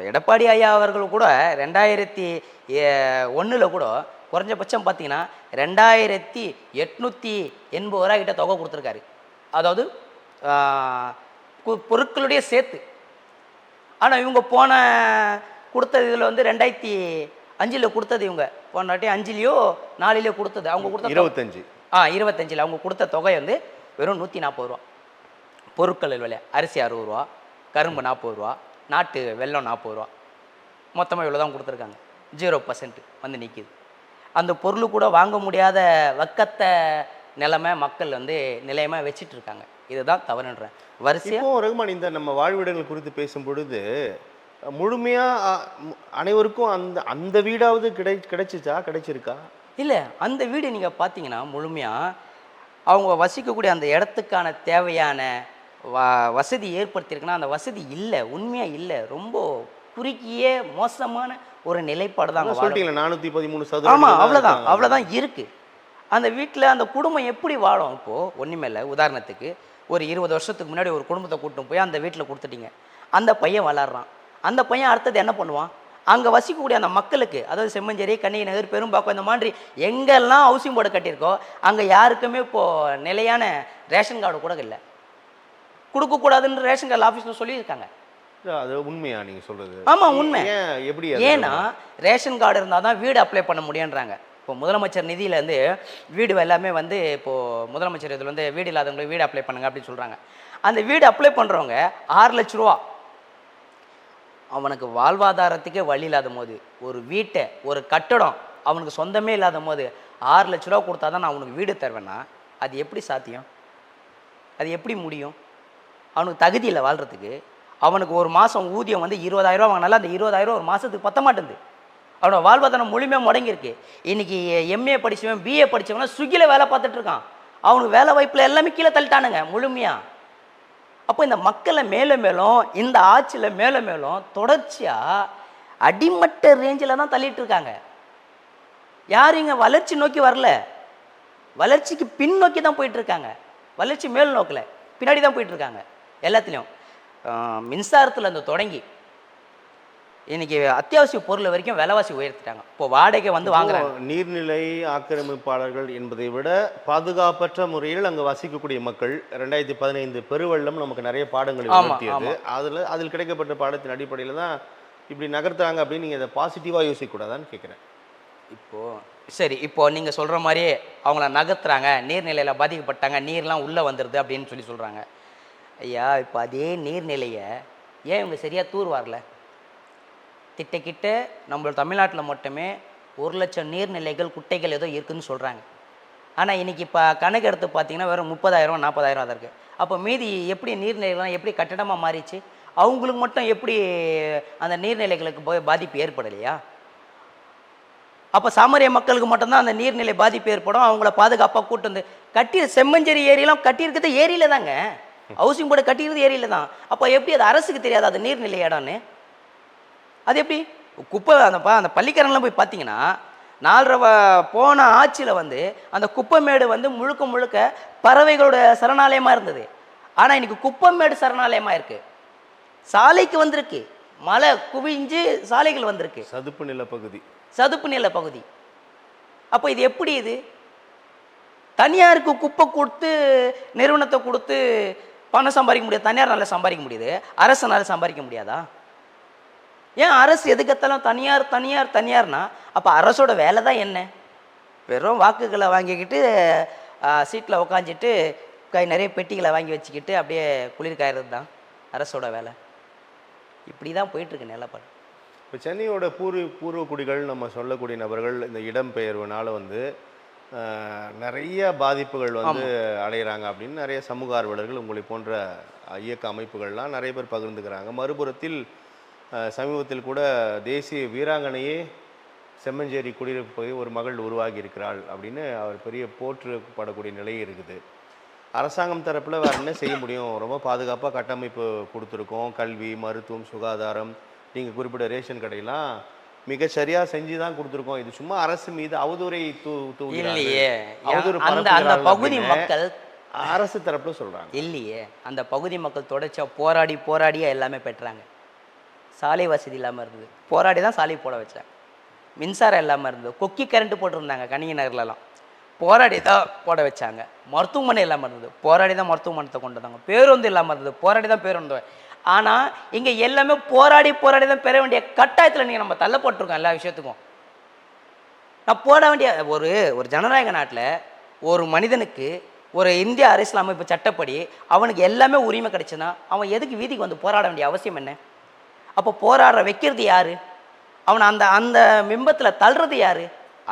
எடப்பாடி ஐயா அவர்கள் கூட 2001 கூட குறைஞ்சபட்சம் பார்த்தீங்கன்னா 2880 ரூபா கிட்ட தொகை கொடுத்துருக்காரு. அதாவது பொருட்களுடைய சேர்த்து. ஆனால் இவங்க கொடுத்தது இதில் வந்து 2005 கொடுத்தது, இவங்க போன வாட்டி 5லையோ 4லையோ கொடுத்தது. அவங்க கொடுத்த 25 அவங்க கொடுத்த தொகை வந்து வெறும் 140 ரூபா. பொருட்கள் விலை அரிசி 60 ரூபா, கரும்பு 40 ரூபா, நாட்டு வெல்லம் 40 ரூபா, மொத்தமாக இவ்வளோ தான் கொடுத்துருக்காங்க. 0% வந்து நிற்கிது. அந்த பொருள் கூட வாங்க முடியாத வக்கத்த நிலைமை மக்கள் வந்து நிலையமாக வச்சுட்டு இருக்காங்க. இதுதான் தவறுன்ற வரிசையாக. ரகுமான், இந்த நம்ம வாழ்விடங்கள் குறித்து பேசும் பொழுது முழுமையாக அனைவருக்கும் அந்த வீடாவது கிடைச்சிருக்கா? இல்லை, அந்த வீடு நீங்கள் பார்த்தீங்கன்னா முழுமையாக அவங்க வசிக்கக்கூடிய அந்த இடத்துக்கான தேவையான வசதி ஏற்படுத்தியிருக்குன்னா அந்த வசதி இல்லை, உண்மையாக இல்லை. ரொம்ப குறுக்கிய மோசமான ஒரு நிலைப்பாடு தான். 413 சதுர. ஆமாம், அவ்வளோதான் இருக்குது. அந்த வீட்டில் அந்த குடும்பம் எப்படி வாழும்? இப்போது ஒன்றுமே இல்லை. உதாரணத்துக்கு ஒரு 20 வருஷத்துக்கு முன்னாடி ஒரு குடும்பத்தை கூட்டிட்டு போய் அந்த வீட்டில் கொடுத்துட்டீங்க. அந்த பையன் வளர்றான். அந்த பையன் அடுத்தது என்ன பண்ணுவான்? அங்கே வசிக்கக்கூடிய அந்த மக்களுக்கு, அதாவது செம்மஞ்சேரி, கண்ணகி நகர், பெரும்பாக்கம், இந்த மாதிரி எங்கெல்லாம் ஹவுசிங் போர்டு கட்டியிருக்கோ அங்கே யாருக்குமே இப்போது நிலையான ரேஷன் கார்டு கூட இல்லை. கொடுக்கக்கூடாதுன்னு ரேஷன் கார்டு ஆஃபீஸில் சொல்லியிருக்காங்க. அது உண்மையா நீங்கள் சொல்கிறது? ஆமாம், உண்மை. எப்படி? ஏன்னா ரேஷன் கார்டு இருந்தால் தான் வீடு அப்ளை பண்ண முடியுன்றாங்க. இப்போ முதலமைச்சர் நிதியிலேருந்து வீடு எல்லாமே வந்து இப்போது முதலமைச்சர் இதில் வந்து வீடு இல்லாதவங்களுக்கு வீடு அப்ளை பண்ணுங்க அப்படின்னு சொல்கிறாங்க. அந்த வீடு அப்ளை பண்ணுறவங்க 6 லட்ச ரூபா. அவனுக்கு வாழ்வாதாரத்துக்கே வழி இல்லாத போது, ஒரு வீட்டை, ஒரு கட்டடம் அவனுக்கு சொந்தமே இல்லாத போது 6 லட்ச ரூபா கொடுத்தா தான் நான் அவனுக்கு வீடு தருவேன்னா அது எப்படி சாத்தியம்? அது எப்படி முடியும்? அவனுக்கு தகுதி இல்லை வாழ்கிறதுக்கு. அவனுக்கு ஒரு மாதம் ஊதியம் வந்து 20,000 ரூபா வாங்கினால அந்த 20,000 ஒரு மாதத்துக்கு பத்த மாட்டேங்குது. அவனோட வாழ்வாதாரம் முழுமையாக முடங்கியிருக்கு. இன்னைக்கு எம்ஏ படித்தவன் பிஏ படித்தவன் ஸ்விக்கியில் வேலை பார்த்துட்டு இருக்கான். அவனுக்கு வேலை வாய்ப்பில் எல்லாமே கீழே தள்ளிட்டானுங்க முழுமையாக. அப்போ இந்த மக்களை மேலும் மேலும் இந்த ஆட்சியில் மேலும் மேலும் தொடர்ச்சியாக அடிமட்ட ரேஞ்சில் தான் தள்ளிட்டு இருக்காங்க. யாரும் இங்கே வளர்ச்சி நோக்கி வரல, வளர்ச்சிக்கு பின்னோக்கி தான் போயிட்டு இருக்காங்க. வளர்ச்சி மேல் நோக்கில் பின்னாடி தான் போயிட்டு இருக்காங்க எல்லாத்துலேயும். மின்சாரத்தில் இருந்து தொடங்கி இன்னைக்கு அத்தியாவசிய பொருள் வரைக்கும் விலைவாசி உயர்த்திட்டாங்க. இப்போ வாடகை வந்து வாங்குறாங்க. நீர்நிலை ஆக்கிரமிப்பாளர்கள் என்பதை விட பாதுகாப்பற்ற முறையில் அங்கே வசிக்கக்கூடிய மக்கள் 2015 பெருவெள்ளம் நமக்கு நிறைய பாடங்களை உணர்த்தியது. அதில் கிடைக்கப்பட்ட பாடத்தின் அடிப்படையில் தான் இப்படி நகர்த்துறாங்க அப்படின்னு நீங்கள் அதை பாசிட்டிவாக யோசிக்கக்கூடாதான்னு கேட்குறேன். இப்போது சரி, இப்போது நீங்கள் சொல்கிற மாதிரியே அவங்கள நகர்த்துறாங்க, நீர்நிலையில் பாதிக்கப்பட்டாங்க, நீர்லாம் உள்ளே வந்துடுது அப்படின்னு சொல்கிறாங்க. ஐயா, இப்போ அதே நீர்நிலையை ஏன் இவங்க சரியாக தூர் வரல? கிட்ட நம்மளோட தமிழ்நாட்டில் மட்டுமே 1,00,000 நீர்நிலைகள் குட்டைகள் ஏதோ இருக்குதுன்னு சொல்கிறாங்க. ஆனால் இன்றைக்கி இப்போ கணக்கு எடுத்து பார்த்தீங்கன்னா வெறும் 30,000 40,000 தான் இருக்குது. அப்போ மீதி எப்படி நீர்நிலைகள்லாம் எப்படி கட்டடமாக மாறிச்சு? அவங்களுக்கு மட்டும் எப்படி அந்த நீர்நிலைகளுக்கு போய் பாதிப்பு ஏற்படலையா? அப்போ சாமரிய மக்களுக்கு மட்டும்தான் அந்த நீர்நிலை பாதிப்பு ஏற்படும். அவங்கள பாதுகாப்பாக கூட்டு வந்து செம்மஞ்சேரி ஏரியெல்லாம் கட்டியிருக்கிறது ஏரியில் தாங்க. ஹவுசிங் போர்டு கட்டியிருக்கிறது ஏரியில் தான். அப்போ எப்படி அது அரசுக்கு தெரியாது அது நீர்நிலை இடம்னு? அது எப்படி? குப்பை அந்த பள்ளிக்கரன்லாம் போய் பார்த்தீங்கன்னா 4.5 போன ஆட்சியில் வந்து அந்த குப்பைமேடு வந்து முழுக்க முழுக்க பறவைகளோட சரணாலயமாக இருந்தது. ஆனால் இன்னைக்கு குப்பைமேடு சரணாலயமாக இருக்குது. சாலைக்கு வந்திருக்கு, மழை குவிஞ்சு சாலைகள் வந்திருக்கு. சதுப்பு நில பகுதி. அப்போ இது எப்படி? இது தனியாருக்கு குப்பை கொடுத்து நிறுவனத்தை கொடுத்து பணம் சம்பாதிக்க முடியாது. தனியார் நல்லா சம்பாதிக்க முடியுது, அரசனால சம்பாதிக்க முடியாதா? ஏன் அரசு எதுக்கத்தாலும் தனியார்னா அப்போ அரசோட வேலை தான் என்ன? வெறும் வாக்குகளை வாங்கிக்கிட்டு சீட்டில் உக்காஞ்சிட்டு கை நிறைய பெட்டிகளை வாங்கி வச்சுக்கிட்டு அப்படியே குளிர் காயறது தான் அரசோட வேலை. இப்படி தான் போயிட்டுருக்கு நிலப்பாடு. இப்போ சென்னையோட பூர்வ குடிகள் நம்ம சொல்லக்கூடிய நபர்கள் இந்த இடம்பெயர்வுனால வந்து நிறைய பாதிப்புகள் வந்து அடைகிறாங்க அப்படின்னு நிறைய சமூக ஆர்வலர்கள் உங்களை போன்ற இயக்க அமைப்புகள்லாம் நிறைய பேர் பகிர்ந்துக்கிறாங்க. மறுபுறத்தில் சமீபத்தில் கூட தேசிய வீராங்கனையே செம்மஞ்சேரி குடியிருப்பு போய் ஒரு மகள் உருவாகி இருக்கிறாள் அப்படின்னு அவர் பெரிய போற்றப்படக்கூடிய நிலை இருக்குது. அரசாங்கம் தரப்பில் வேறு என்ன செய்ய முடியும்? ரொம்ப பாதுகாப்பாக கட்டமைப்பு கொடுத்துருக்கோம். கல்வி, மருத்துவம், சுகாதாரம், நீங்கள் குறிப்பிட்ட ரேஷன் கடையெல்லாம் மிக சரியாக செஞ்சு தான் கொடுத்துருக்கோம். இது சும்மா அரசு மீது அவதூறை அந்த பகுதி மக்கள் அரசு தரப்புல சொல்கிறாங்க. இல்லையே, அந்த பகுதி மக்கள் தொடர்ச்சியாக போராடியே எல்லாமே பெற்றாங்க. சாலை வசதி இல்லாமல் இருந்தது, போராடி தான் சாலை போட வச்சாங்க. மின்சாரம் இல்லாமல் இருந்தது, கொக்கி கரண்ட்டு போட்டிருந்தாங்க கணினி நகர்லலாம், போராடி தான் போட வச்சாங்க. மருத்துவமனை இல்லாமல் இருந்தது, போராடி தான் மருத்துவமனத்தை கொண்டு வந்தாங்க. பேருந்து இல்லாமல் இருந்தது, போராடி தான் பேருந்து. ஆனால் இங்கே எல்லாமே போராடி தான் பெற வேண்டிய கட்டாயத்தில் நீங்கள் நம்ம தள்ளப்பட்டிருக்கோம். எல்லா விஷயத்துக்கும் நான் போட வேண்டிய ஒரு ஜனநாயக நாட்டில் ஒரு மனிதனுக்கு ஒரு இந்திய அரசியலமைப்பு சட்டப்படி அவனுக்கு எல்லாமே உரிமை கிடைச்சுன்னா அவன் எதுக்கு வீதிக்கு வந்து போராட வேண்டிய அவசியம் என்ன? அப்போ போராட வைக்கிறது யாரு? அவனை அந்த பிம்பத்தில் தள்ளுறது யாரு?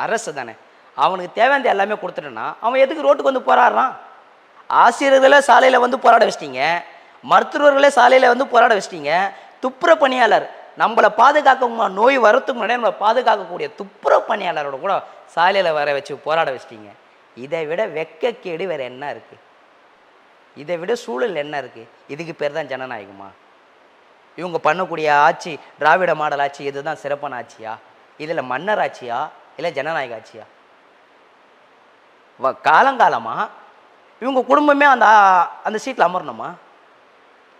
அரசு தானே. அவனுக்கு தேவையான எல்லாமே கொடுத்துட்டோன்னா அவன் எதுக்கு ரோட்டுக்கு வந்து போராடுறான்? ஆசிரியர்களே சாலையில் வந்து போராட வச்சிட்டீங்க, மருத்துவர்களே சாலையில் வந்து போராட வச்சிட்டீங்க, துப்புர பணியாளர் நம்மளை பாதுகாக்க நோய் வரத்துக்கு முன்னாடி நம்மளை பாதுகாக்கக்கூடிய துப்புர பணியாளரோட கூட சாலையில் வர வச்சு போராட வச்சிட்டீங்க. இதை விட வெட்கக்கேடு வேறு என்ன இருக்குது? இதை விட சூழல் என்ன இருக்குது? இதுக்கு பேர் தான் ஜனநாயகமா? இவங்க பண்ணக்கூடிய ஆட்சி திராவிட மாடல் ஆட்சி இதுதான் சிறப்பான ஆட்சியா? இதில் மன்னர் ஆட்சியா இல்லை ஜனநாயக ஆட்சியா? காலங்காலமாக இவங்க குடும்பமே அந்த சீட்டில் அமரணுமா?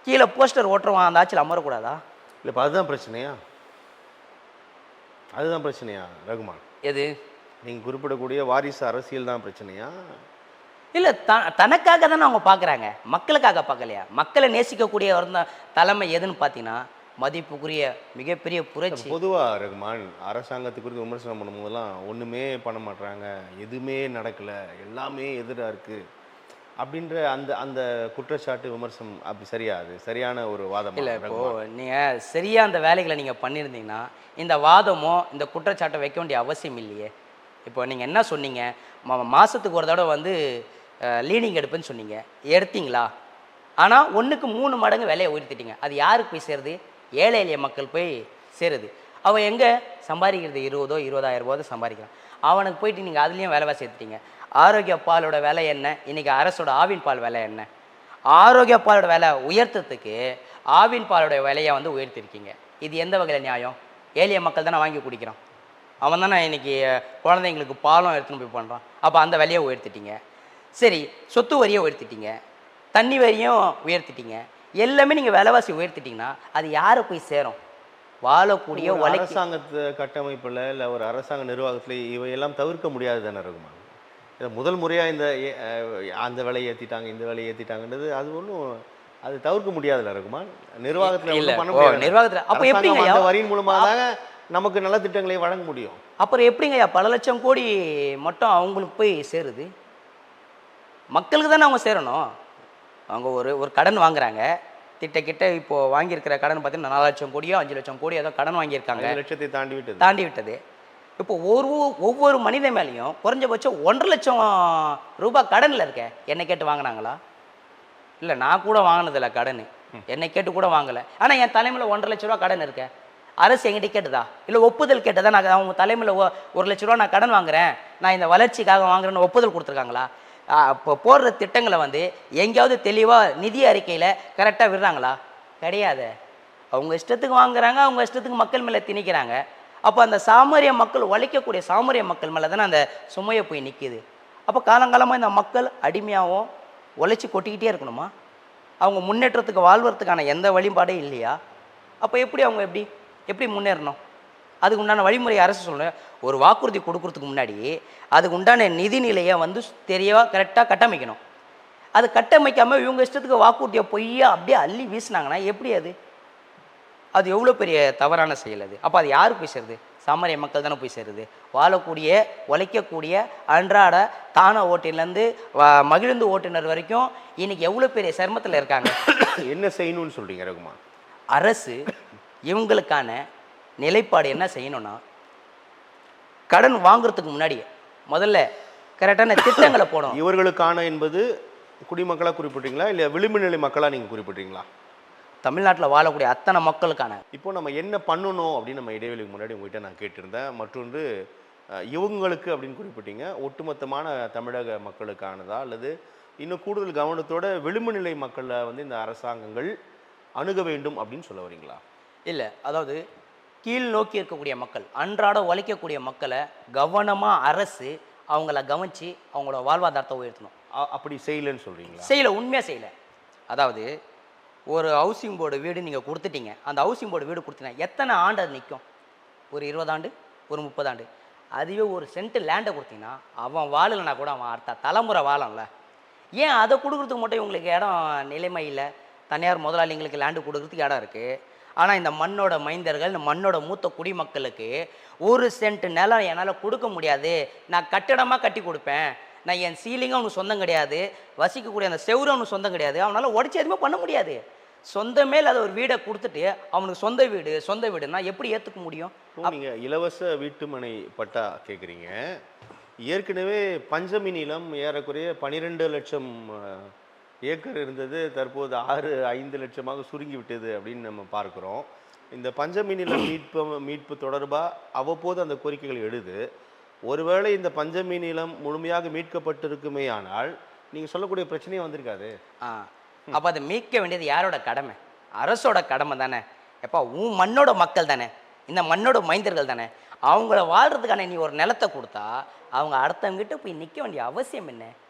கீழே போஸ்டர் ஓட்டுருவான் அந்த ஆட்சியில் அமரக்கூடாதா? இல்லை, இப்போ அதுதான் பிரச்சனையா ரகுமான்? எது நீங்கள் குறிப்பிடக்கூடிய வாரிசு அரசியல் தான் பிரச்சனையா? இல்லை, தனக்காக தானே அவங்க பார்க்குறாங்க, மக்களுக்காக பார்க்கலையா? மக்களை நேசிக்கக்கூடிய தலைமை எதுன்னு பார்த்தீங்கன்னா மதிப்புக்குரிய மிகப்பெரிய புரட்சி. பொதுவாக ரகுமான் அரசாங்கத்தை குறித்து விமர்சனம் பண்ணும்போதெல்லாம் ஒன்றுமே பண்ண மாட்டாங்க, எதுவுமே நடக்கலை, எல்லாமே எதிராக இருக்குது அப்படின்ற அந்த குற்றச்சாட்டு விமர்சனம் அப்படி சரியாது? சரியான ஒரு வாதம் இல்லை. இப்போது நீங்கள் சரியாக அந்த வேலைகளை நீங்கள் பண்ணியிருந்தீங்கன்னா இந்த வாதமோ இந்த குற்றச்சாட்டை வைக்க வேண்டிய அவசியம் இல்லையே. இப்போ நீங்கள் என்ன சொன்னீங்க, மாதத்துக்கு ஒரு தடவை வந்து லீடிங் எடுப்புன்னு சொன்னீங்க, எடுத்தீங்களா? ஆனால் 1க்கு 3 மடங்கு விலையை உயர்த்திட்டீங்க. அது யாருக்கு போய் சேருது? ஏழை எளிய மக்கள் போய் சேருது. அவன் எங்கே சம்பாதிக்கிறது? 20,000 சம்பாதிக்கிறான். அவனுக்கு போயிட்டு நீங்கள் அதுலேயும் விலைவாசி ஏற்றிட்டீங்க. ஆரோக்கிய பாலோட விலை என்ன? இன்றைக்கி அரசோட ஆவின் பால் விலை என்ன? ஆரோக்கிய பாலோட விலை உயர்த்தத்துக்கு ஆவின் பாலோட விலையை வந்து உயர்த்திருக்கீங்க. இது எந்த வகையில் நியாயம்? ஏழிய மக்கள் தானே வாங்கி குடிக்கிறான். அவன் தானே இன்றைக்கி குழந்தைங்களுக்கு பாலம் எடுத்துன்னு போய் பண்ணுறான். அப்போ அந்த விலையை உயர்த்திட்டீங்க. சரி, சொத்து வரியை உயர்த்திட்டீங்க, தண்ணி வரியும் உயர்த்திட்டீங்க. எல்லாமே நீங்கள் விலைவாசி உயர்த்திட்டீங்கன்னா அது யாரை போய் சேரும்? வாழக்கூடிய அரசாங்கத்து கட்டமைப்பில் இல்லை ஒரு அரசாங்க நிர்வாகத்தில் இவையெல்லாம் தவிர்க்க முடியாது தானே இருக்குமா? இதை முதல் முறையாக இந்த அந்த விலையை ஏற்றிட்டாங்க, இந்த விலையை ஏற்றிட்டாங்கன்றது அது ஒன்றும் அது தவிர்க்க முடியாதுல இருக்குமா? நிர்வாகத்தில் பண்ண முடியாது. நிர்வாகத்தில் அப்போ எப்படிங்க அந்த வரியின் மூலமாக தாங்க நமக்கு நல்ல திட்டங்களை வழங்க முடியும். அப்புறம் எப்படிங்கய்யா பல லட்சம் கோடி மட்டும் அவங்களுக்கு போய் சேருது? மக்களுக்கு தானே அவங்க சேரணும். அவங்க ஒரு கடன் வாங்குறாங்க. கிட்ட இப்போது வாங்கியிருக்கிற கடன் பார்த்தீங்கன்னா 4 லட்சம் கோடியோ 5 லட்சம் கோடியோ ஏதோ கடன் வாங்கியிருக்காங்க. 5 லட்சத்தை தாண்டி விட்டது. இப்போ ஒவ்வொரு மனித மேலேயும் குறைஞ்சபட்சம் 1.5 லட்சம் ரூபாய் கடனில் இருக்க. என்னை கேட்டு வாங்கினாங்களா? இல்லை, நான் கூட வாங்கினதில்ல கடன். என்னை கேட்டு கூட வாங்கலை. ஆனால் என் தலைமையில் 1.5 லட்ச ரூபா கடன் இருக்க. அரசு எங்கிட்ட கேட்டுதா? இல்லை ஒப்புதல் கேட்டதா? நான் அவங்க தலைமையில் 1 லட்ச ரூபா நான் கடன் வாங்குறேன், நான் இந்த வளர்ச்சிக்காக வாங்குறேன்னு ஒப்புதல் கொடுத்துருக்காங்களா? இப்போ போடுற திட்டங்களை வந்து எங்கேயாவது தெளிவாக நிதி அறிக்கையில் கரெக்டாக விடுறாங்களா? கிடையாது. அவங்க இஷ்டத்துக்கு வாங்குறாங்க, அவங்க இஷ்டத்துக்கு மக்கள் மேலே திணிக்கிறாங்க. அப்போ அந்த சாமானிய மக்கள், உழைக்கக்கூடிய சாமானிய மக்கள் மேலே தானே அந்த சுமையை போய் நிற்கிது. அப்போ காலங்காலமாக இந்த மக்கள் அடிமையாகவும் உழைச்சி கொட்டிக்கிட்டே இருக்கணுமா? அவங்க முன்னேற்றத்துக்கு வாழ்வதற்கான எந்த வழிபாடே இல்லையா? அப்போ அவங்க எப்படி முன்னேறணும்? அதுக்கு உண்டான வழிமுறை அரசு சொல்கிறேன். ஒரு வாக்குறுதி கொடுக்கறதுக்கு முன்னாடி அதுக்கு உண்டான நிதிநிலையை வந்து தெரியவா கரெக்டாக கட்டமைக்கணும். அது கட்டமைக்காமல் இவங்க இஷ்டத்துக்கு வாக்குறுதியை பொய்யா அப்படியே அள்ளி வீசினாங்கன்னா எப்படி? அது எவ்வளோ பெரிய தவறான செயல் அது. அப்போ அது யார் போய் சேருது? சாமானிய மக்கள் தானே போய் சேருது. வாழக்கூடிய உழைக்கக்கூடிய அன்றாட தான ஓட்டுநர்லேருந்து மகிழ்ந்து ஓட்டுநர் வரைக்கும் இன்னைக்கு எவ்வளோ பெரிய சிரமத்தில் இருக்காங்க. என்ன செய்யணும்னு சொல்கிறீங்க ரகுமான்? அரசு இவங்களுக்கான நிலைப்பாடு என்ன செய்யணும்னா, கடன் வாங்குறதுக்கு முன்னாடி முதல்ல கரெக்டான திட்டங்களை போடணும். இவர்களுக்கான என்பது குடிமக்களாக குறிப்பிட்டீங்களா, இல்லை விளிம்பு நிலை மக்களாக நீங்கள் குறிப்பிட்டீங்களா? தமிழ்நாட்டில் வாழக்கூடிய அத்தனை மக்களுக்கான. இப்போ நம்ம என்ன பண்ணணும் அப்படின்னு நம்ம இடைவெளிக்கு முன்னாடி உங்கள்கிட்ட நான் கேட்டிருந்தேன். மற்றொன்று இவங்களுக்கு அப்படின்னு குறிப்பிட்டீங்க. ஒட்டுமொத்தமான தமிழக மக்களுக்கானதா அல்லது இன்னும் கூடுதல் கவனத்தோட விளிம்பு நிலை மக்களை வந்து இந்த அரசாங்கங்கள் அணுக வேண்டும் அப்படின்னு சொல்ல வரீங்களா? இல்லை, அதாவது கீழ் நோக்கி இருக்கக்கூடிய மக்கள், அன்றாட உழைக்கக்கூடிய மக்களை கவனமாக அரசு அவங்கள கவனித்து அவங்களோட வாழ்வாதாரத்தை உயர்த்தணும். அப்படி செய்யலைன்னு சொல்கிறீங்களா? செய்யலை, உண்மையாக செய்யலை. அதாவது ஒரு ஹவுசிங் போர்டு வீடு நீங்கள் கொடுத்துட்டீங்க. அந்த ஹவுசிங் போர்டு வீடு கொடுத்தீங்கன்னா எத்தனை ஆண்டு அது நிற்கும்? ஒரு 20 ஆண்டு, ஒரு 30 ஆண்டு. அதுவே ஒரு சென்ட்டு லேண்டை கொடுத்தீங்கன்னா அவன் வாழலைன்னா கூட அவன் அடுத்த தலைமுறை வாழம்ல. ஏன் அதை கொடுக்குறதுக்கு மட்டும் இவங்களுக்கு இடம் நிலைமை இல்லை? தனியார் முதலாளிங்களுக்கு லேண்டு கொடுக்குறதுக்கு இடம் இருக்குது. ஆனால் இந்த மண்ணோட மைந்தர்கள், இந்த மண்ணோட மூத்த குடிமக்களுக்கு 1 சென்ட் நிலம் என்னால் கொடுக்க முடியாது. நான் கட்டிடமாக கட்டி கொடுப்பேன். நான் என் சீலிங்கும் அவனுக்கு சொந்தம் கிடையாது, வசிக்கக்கூடிய அந்த செவுரும் அவனுக்கு சொந்தம் கிடையாது. அவனால் உடச்சி எதுவுமே பண்ண முடியாது. சொந்தமே இல்லாத ஒரு வீடை கொடுத்துட்டு அவனுக்கு சொந்த வீடுனா எப்படி ஏற்றுக்க முடியும்? நீங்கள் இலவச வீட்டுமனை பட்டா கேட்குறீங்க. ஏற்கனவே பஞ்சமி நிலம் ஏறக்குறைய 12 லட்சம் ஏக்கர் இருந்தது. தற்போது 5 லட்சமாக சுருங்கி விட்டது அப்படின்னு நம்ம பார்க்குறோம். இந்த பஞ்சமி நில மீட்பு தொடர்பாக அவ்வப்போது அந்த கோரிக்கைகள் எழுது. ஒருவேளை இந்த பஞ்சமி நிலம் முழுமையாக மீட்கப்பட்டிருக்குமே ஆனால் நீங்கள் சொல்லக்கூடிய பிரச்சனையே வந்திருக்காது. அப்போ அதை மீட்க வேண்டியது யாரோட கடமை? அரசோட கடமை தானே. எப்போ உன் மண்ணோட மக்கள் தானே, இந்த மண்ணோட மைந்தர்கள் தானே. அவங்கள வாழ்கிறதுக்கான நீ ஒரு நிலத்தை கொடுத்தா அவங்க அடுத்தவங்கிட்ட போய் நிற்க வேண்டிய அவசியம் என்ன?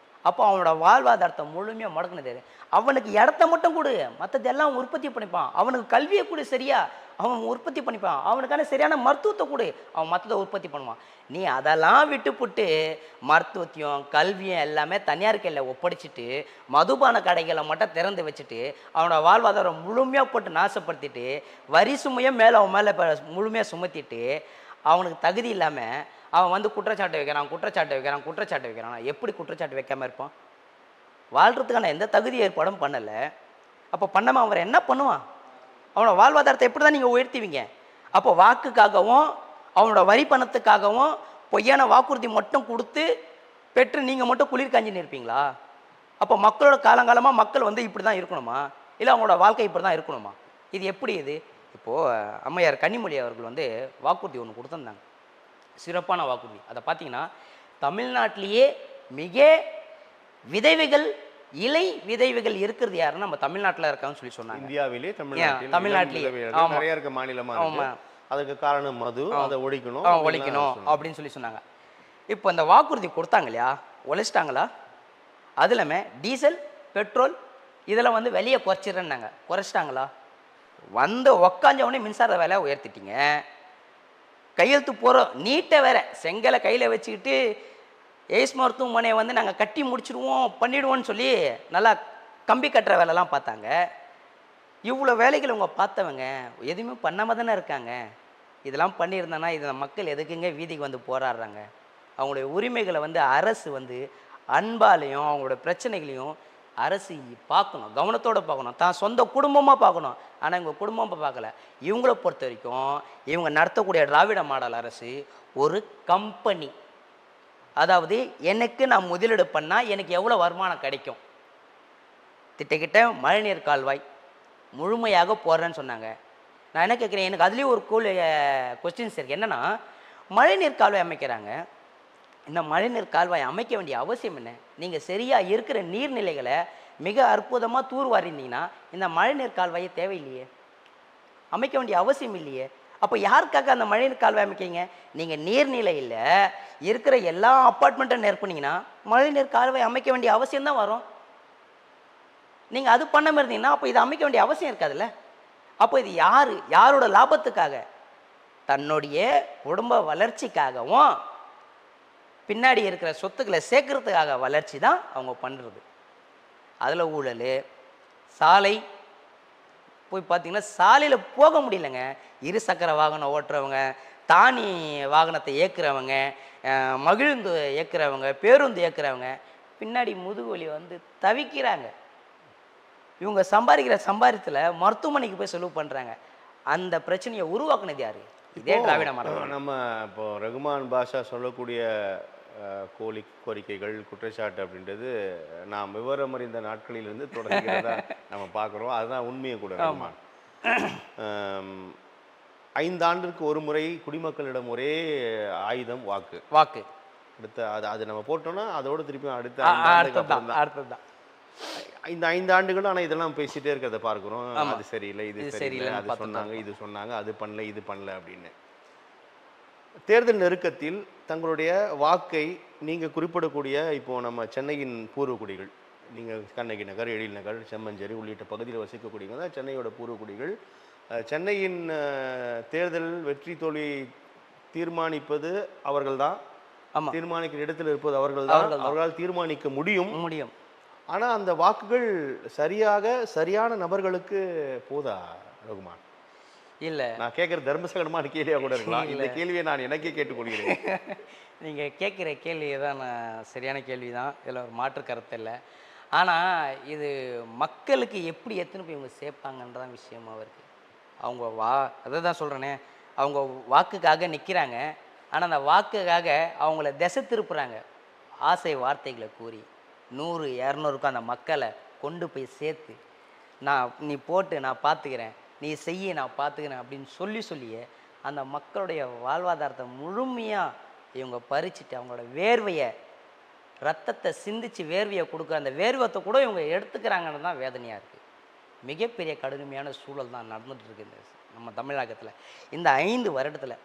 அப்போ அவனோட வாழ்வாதாரத்தை முழுமையாக முடக்குனது. அவனுக்கு இடத்த மட்டும் கொடு, மற்றதெல்லாம் உற்பத்தி பண்ணிப்பான். அவனுக்கு கல்வியை கொடு, சரியா அவன் உற்பத்தி பண்ணிப்பான். அவனுக்கான சரியான மருத்துவத்தை கொடு, அவன் மற்றதை உற்பத்தி பண்ணுவான். நீ அதெல்லாம் விட்டுப்புட்டு மருத்துவத்தையும் கல்வியும் எல்லாமே தனியார் கையில் ஒப்படைச்சிட்டு மதுபான கடைகளை மட்டும் திறந்து வச்சுட்டு அவனோட வாழ்வாதாரம் முழுமையாக போட்டு நாசப்படுத்திட்டு வரி சுமையை மேலே அவன் மேலே முழுமையாக சுமத்திட்டு அவனுக்கு தகுதி இல்லாமல் அவன் வந்து குற்றச்சாட்டு வைக்கிறான். எப்படி குற்றச்சாட்டு வைக்காமல் இருப்பான்? வாழ்கிறதுக்கான எந்த தகுதி ஏற்பாடும் பண்ணலை. அப்போ பண்ணாமல் அவன் என்ன பண்ணுவான்? அவனோட வாழ்வாதாரத்தை எப்படி தான் நீங்கள் உயர்த்துவீங்க? அப்போ வாக்குக்காகவும் அவனோட வரி பணத்துக்காகவும் பொய்யான வாக்குறுதி மட்டும் கொடுத்து பெற்று நீங்கள் மட்டும் குளிர் காஞ்சின்னு இருப்பீங்களா? அப்போ மக்களோட காலங்காலமாக மக்கள் வந்து இப்படி தான் இருக்கணுமா, இல்லை அவங்களோட வாழ்க்கை இப்படி தான் இருக்கணுமா? இது எப்படி இது? இப்போது அம்மையார் கன்னிமொழி அவர்கள் வந்து வாக்குறுதி ஒன்று கொடுத்துருந்தாங்க, சிறப்பான வாக்குறுதி. அதை பார்த்தீங்கன்னா தமிழ்நாட்டிலேயே மிக விதவைகள், இலை விதவைகள் இருக்கிறது யாருன்னா நம்ம தமிழ்நாட்டில் இருக்காங்கன்னு சொல்லி சொன்னாங்க. இந்தியாவிலே தமிழ்நாட்டிலேயே நிறைய இருக்க மாநிலமா இருக்கு. அதுக்கு காரணம் மது, அதை ஒழிக்கணும் அப்படின்னு சொல்லி சொன்னாங்க. இப்போ இந்த வாக்குறுதி கொடுத்தாங்க இல்லையா, உழைச்சிட்டாங்களா? அது இல்லாமல் டீசல், பெட்ரோல் இதெல்லாம் வந்து வெளியே குறைச்சிடுறேன்னாங்க, குறைச்சிட்டாங்களா? வந்து உக்காஞ்ச உடனே மின்சார விலை உயர்த்திட்டீங்க. கையெழுத்து போகிறோம் நீட்டை வேற செங்கலை கையில் வச்சுக்கிட்டு எய்ஸ் மருத்துவமனையை வந்து நாங்கள் கட்டி முடிச்சிடுவோம் பண்ணிடுவோம்னு சொல்லி நல்லா கம்பி கட்டுற வேலைலாம் பார்த்தாங்க. இவ்வளோ வேலைகள் அவங்க பார்த்தவங்க எதுவுமே பண்ணாமல் தானே இருக்காங்க. இதெல்லாம் பண்ணியிருந்தானா இதை மக்கள் எதுக்குங்க வீதிக்கு வந்து போராடுறாங்க? அவங்களுடைய உரிமைகளை வந்து அரசு வந்து அன்பாலையும் அவங்களோட பிரச்சனைகளையும் அரசு பார்க்கணும், கவனத்தோடு பார்க்கணும், தான் சொந்த குடும்பமாக பார்க்கணும். ஆனால் இவங்க குடும்பமாக பார்க்கல. இவங்கள பொறுத்த வரைக்கும் இவங்க நடத்தக்கூடிய திராவிட மாடல் அரசு ஒரு கம்பெனி. அதாவது எனக்கு நான் முதலீடு பண்ணால் எனக்கு எவ்வளோ வருமானம் கிடைக்கும், திட்டக்கிட்ட மழைநீர் கால்வாய் முழுமையாக போடுறேன்னு சொன்னாங்க. நான் என்ன கேட்குறேன், எனக்கு அதுலேயும் ஒரு கொஸ்டின்ஸ் இருக்குது. என்னென்னா, மழைநீர் கால்வாய் அமைக்கிறாங்க. இந்த மழைநீர் கால்வாய் அமைக்க வேண்டிய அவசியம் என்ன? நீங்கள் சரியாக இருக்கிற நீர்நிலைகளை மிக அற்புதமாக தூர்வாரிந்தீங்கன்னா இந்த மழைநீர் கால்வாயை தேவையில்லையே, அமைக்க வேண்டிய அவசியம் இல்லையே. அப்போ யாருக்காக அந்த மழைநீர் கால்வாய் அமைக்கிறீங்க? நீங்கள் நீர்நிலையில் இருக்கிற எல்லா அப்பார்ட்மெண்ட்டும் நிரப்புனீங்கன்னா மழைநீர் கால்வாய் அமைக்க வேண்டிய அவசியம் தான் வரும். நீங்கள் அது பண்ணாமல் இருந்தீங்கன்னா அப்போ இதை அமைக்க வேண்டிய அவசியம் இருக்காதுல்ல. அப்போ இது யாரோட லாபத்துக்காக? தன்னுடைய குடும்ப வளர்ச்சிக்காகவும் பின்னாடி இருக்கிற சொத்துக்களை சேர்க்கறதுக்காக வளர்ச்சி தான் அவங்க பண்ணுறது. அதில் ஊழல். சாலை போய் பார்த்தீங்கன்னா சாலையில் போக முடியலைங்க. இருசக்கர வாகனம் ஓட்டுறவங்க, தானி வாகனத்தை இயக்குறவங்க, மகிழுந்து இயக்குறவங்க, பேருந்து இயக்குறவங்க பின்னாடி முதுகுவலி வந்து தவிக்கிறாங்க. இவங்க சம்பாதிக்கிற சம்பாதித்தில் மருத்துவமனைக்கு போய் செலவு பண்ணுறாங்க. அந்த பிரச்சனையை உருவாக்குனது யாரு? இதே திராவிட மாடல். நம்ம இப்போ ரகுமான் பாஷா சொல்லக்கூடிய கோரிக்கைகள், குற்றச்சாட்டு அப்படின்றது நாம் விவரம் அறிந்த நாட்களிலிருந்து தொடர்கிறதா நம்ம பார்க்குறோம். அதுதான் உண்மையும் கூட. ரகுமான் 5 ஆண்டுக்கு ஒரு முறை குடிமக்களிடம் ஒரே ஆயுதம் வாக்கு. அடுத்த அது நம்ம போட்டோம்னா அதோடு திருப்பி அடுத்த இந்த 5 ஆண்டுகளும் ஆனால் இதெல்லாம் பேசிட்டே இருக்கிறத பார்க்குறோம். அது சரியில்லை, இது சரியில்லை, அது சொன்னாங்க, இது சொன்னாங்க, அது பண்ணல, இது பண்ணல அப்படின்னு. தேர்தல் நெருக்கத்தில் தங்களுடைய வாக்கை நீங்கள் குறிப்பிடக்கூடிய இப்போ நம்ம சென்னையின் பூர்வக்குடிகள், நீங்கள் கண்ணகி நகர், எழில் நகர், செம்மஞ்சேரி உள்ளிட்ட பகுதியில் வசிக்கக்கூடியவங்க தான் சென்னையோட பூர்வக்குடிகள். சென்னையின் தேர்தல் வெற்றி தோல்வி தீர்மானிப்பது அவர்கள்தான், தீர்மானிக்கிற இடத்தில் இருப்பது அவர்கள்தான், அவர்களால் தீர்மானிக்க முடியும். ஆனால் அந்த வாக்குகள் சரியான நபர்களுக்கு போதா ரகுமான்? இல்லை, நான் கேட்குற தர்மசகடமான கேள்வியாக கூட இருக்கலாம். இந்த கேள்வியை நான் எனக்கே கேட்டுக்கொள்கிறேன். நீங்கள் கேட்குற கேள்வியை தான் நான் சரியான கேள்வி தான், இதில் ஒரு மாற்று கருத்து இல்லை. ஆனால் இது மக்களுக்கு எப்படி எத்தனை போய் இவங்க சேர்ப்பாங்கன்றதான் விஷயமா இருக்குது. அவங்க அதை தான் சொல்கிறேனே, அவங்க வாக்குக்காக நிற்கிறாங்க. ஆனால் அந்த வாக்குக்காக அவங்கள திசை திருப்புறாங்க. ஆசை வார்த்தைகளை கூறி 100, 200க்கும் அந்த மக்களை கொண்டு போய் சேர்த்து, நீ போட்டு நான் பார்த்துக்கிறேன், நீ செய்ய நான் பார்த்துக்கிறேன் அப்படின்னு சொல்லியே அந்த மக்களுடைய வாழ்வாதாரத்தை முழுமையாக இவங்க பறிச்சுட்டு அவங்களோட வேர்வையை, ரத்தத்தை சிந்திச்சு வேர்வையை கொடுக்குற அந்த வேர்வத்தை கூட இவங்க எடுத்துக்கிறாங்கன்னு தான் வேதனையாக இருக்குது. மிகப்பெரிய கடுமையான சூழல் தான் நடந்துகிட்ருக்கு இந்த நம்ம தமிழகத்தில். இந்த 5 வருடத்தில்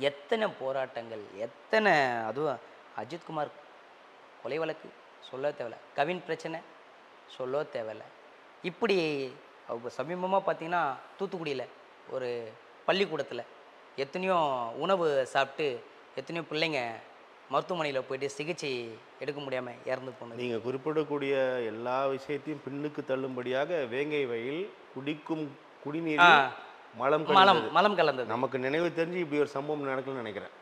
எத்தனை போராட்டங்கள், எத்தனை, அதுவும் அஜித்குமார் கொலை வழக்கு சொல்ல தேவையில்லை, கவின் பிரச்சனை சொல்ல தேவையில்லை. இப்படி அவங்க சமீபமாக பார்த்தீங்கன்னா தூத்துக்குடியில் ஒரு பள்ளிக்கூடத்தில் எத்தனையோ உணவு சாப்பிட்டு எத்தனையோ பிள்ளைங்க மருத்துவமனையில் போயிட்டு சிகிச்சை எடுக்க முடியாமல் இறந்து போனது. நீங்கள் குறிப்பிடக்கூடிய எல்லா விஷயத்தையும் பின்னுக்கு தள்ளும்படியாக வேங்கை வயல் குடிக்கும் குடிநீர் மலம் கலந்தது. நமக்கு நினைவு தெரிஞ்சு இப்படி ஒரு சம்பவம் நடக்கலன்னு நினைக்கிறேன்.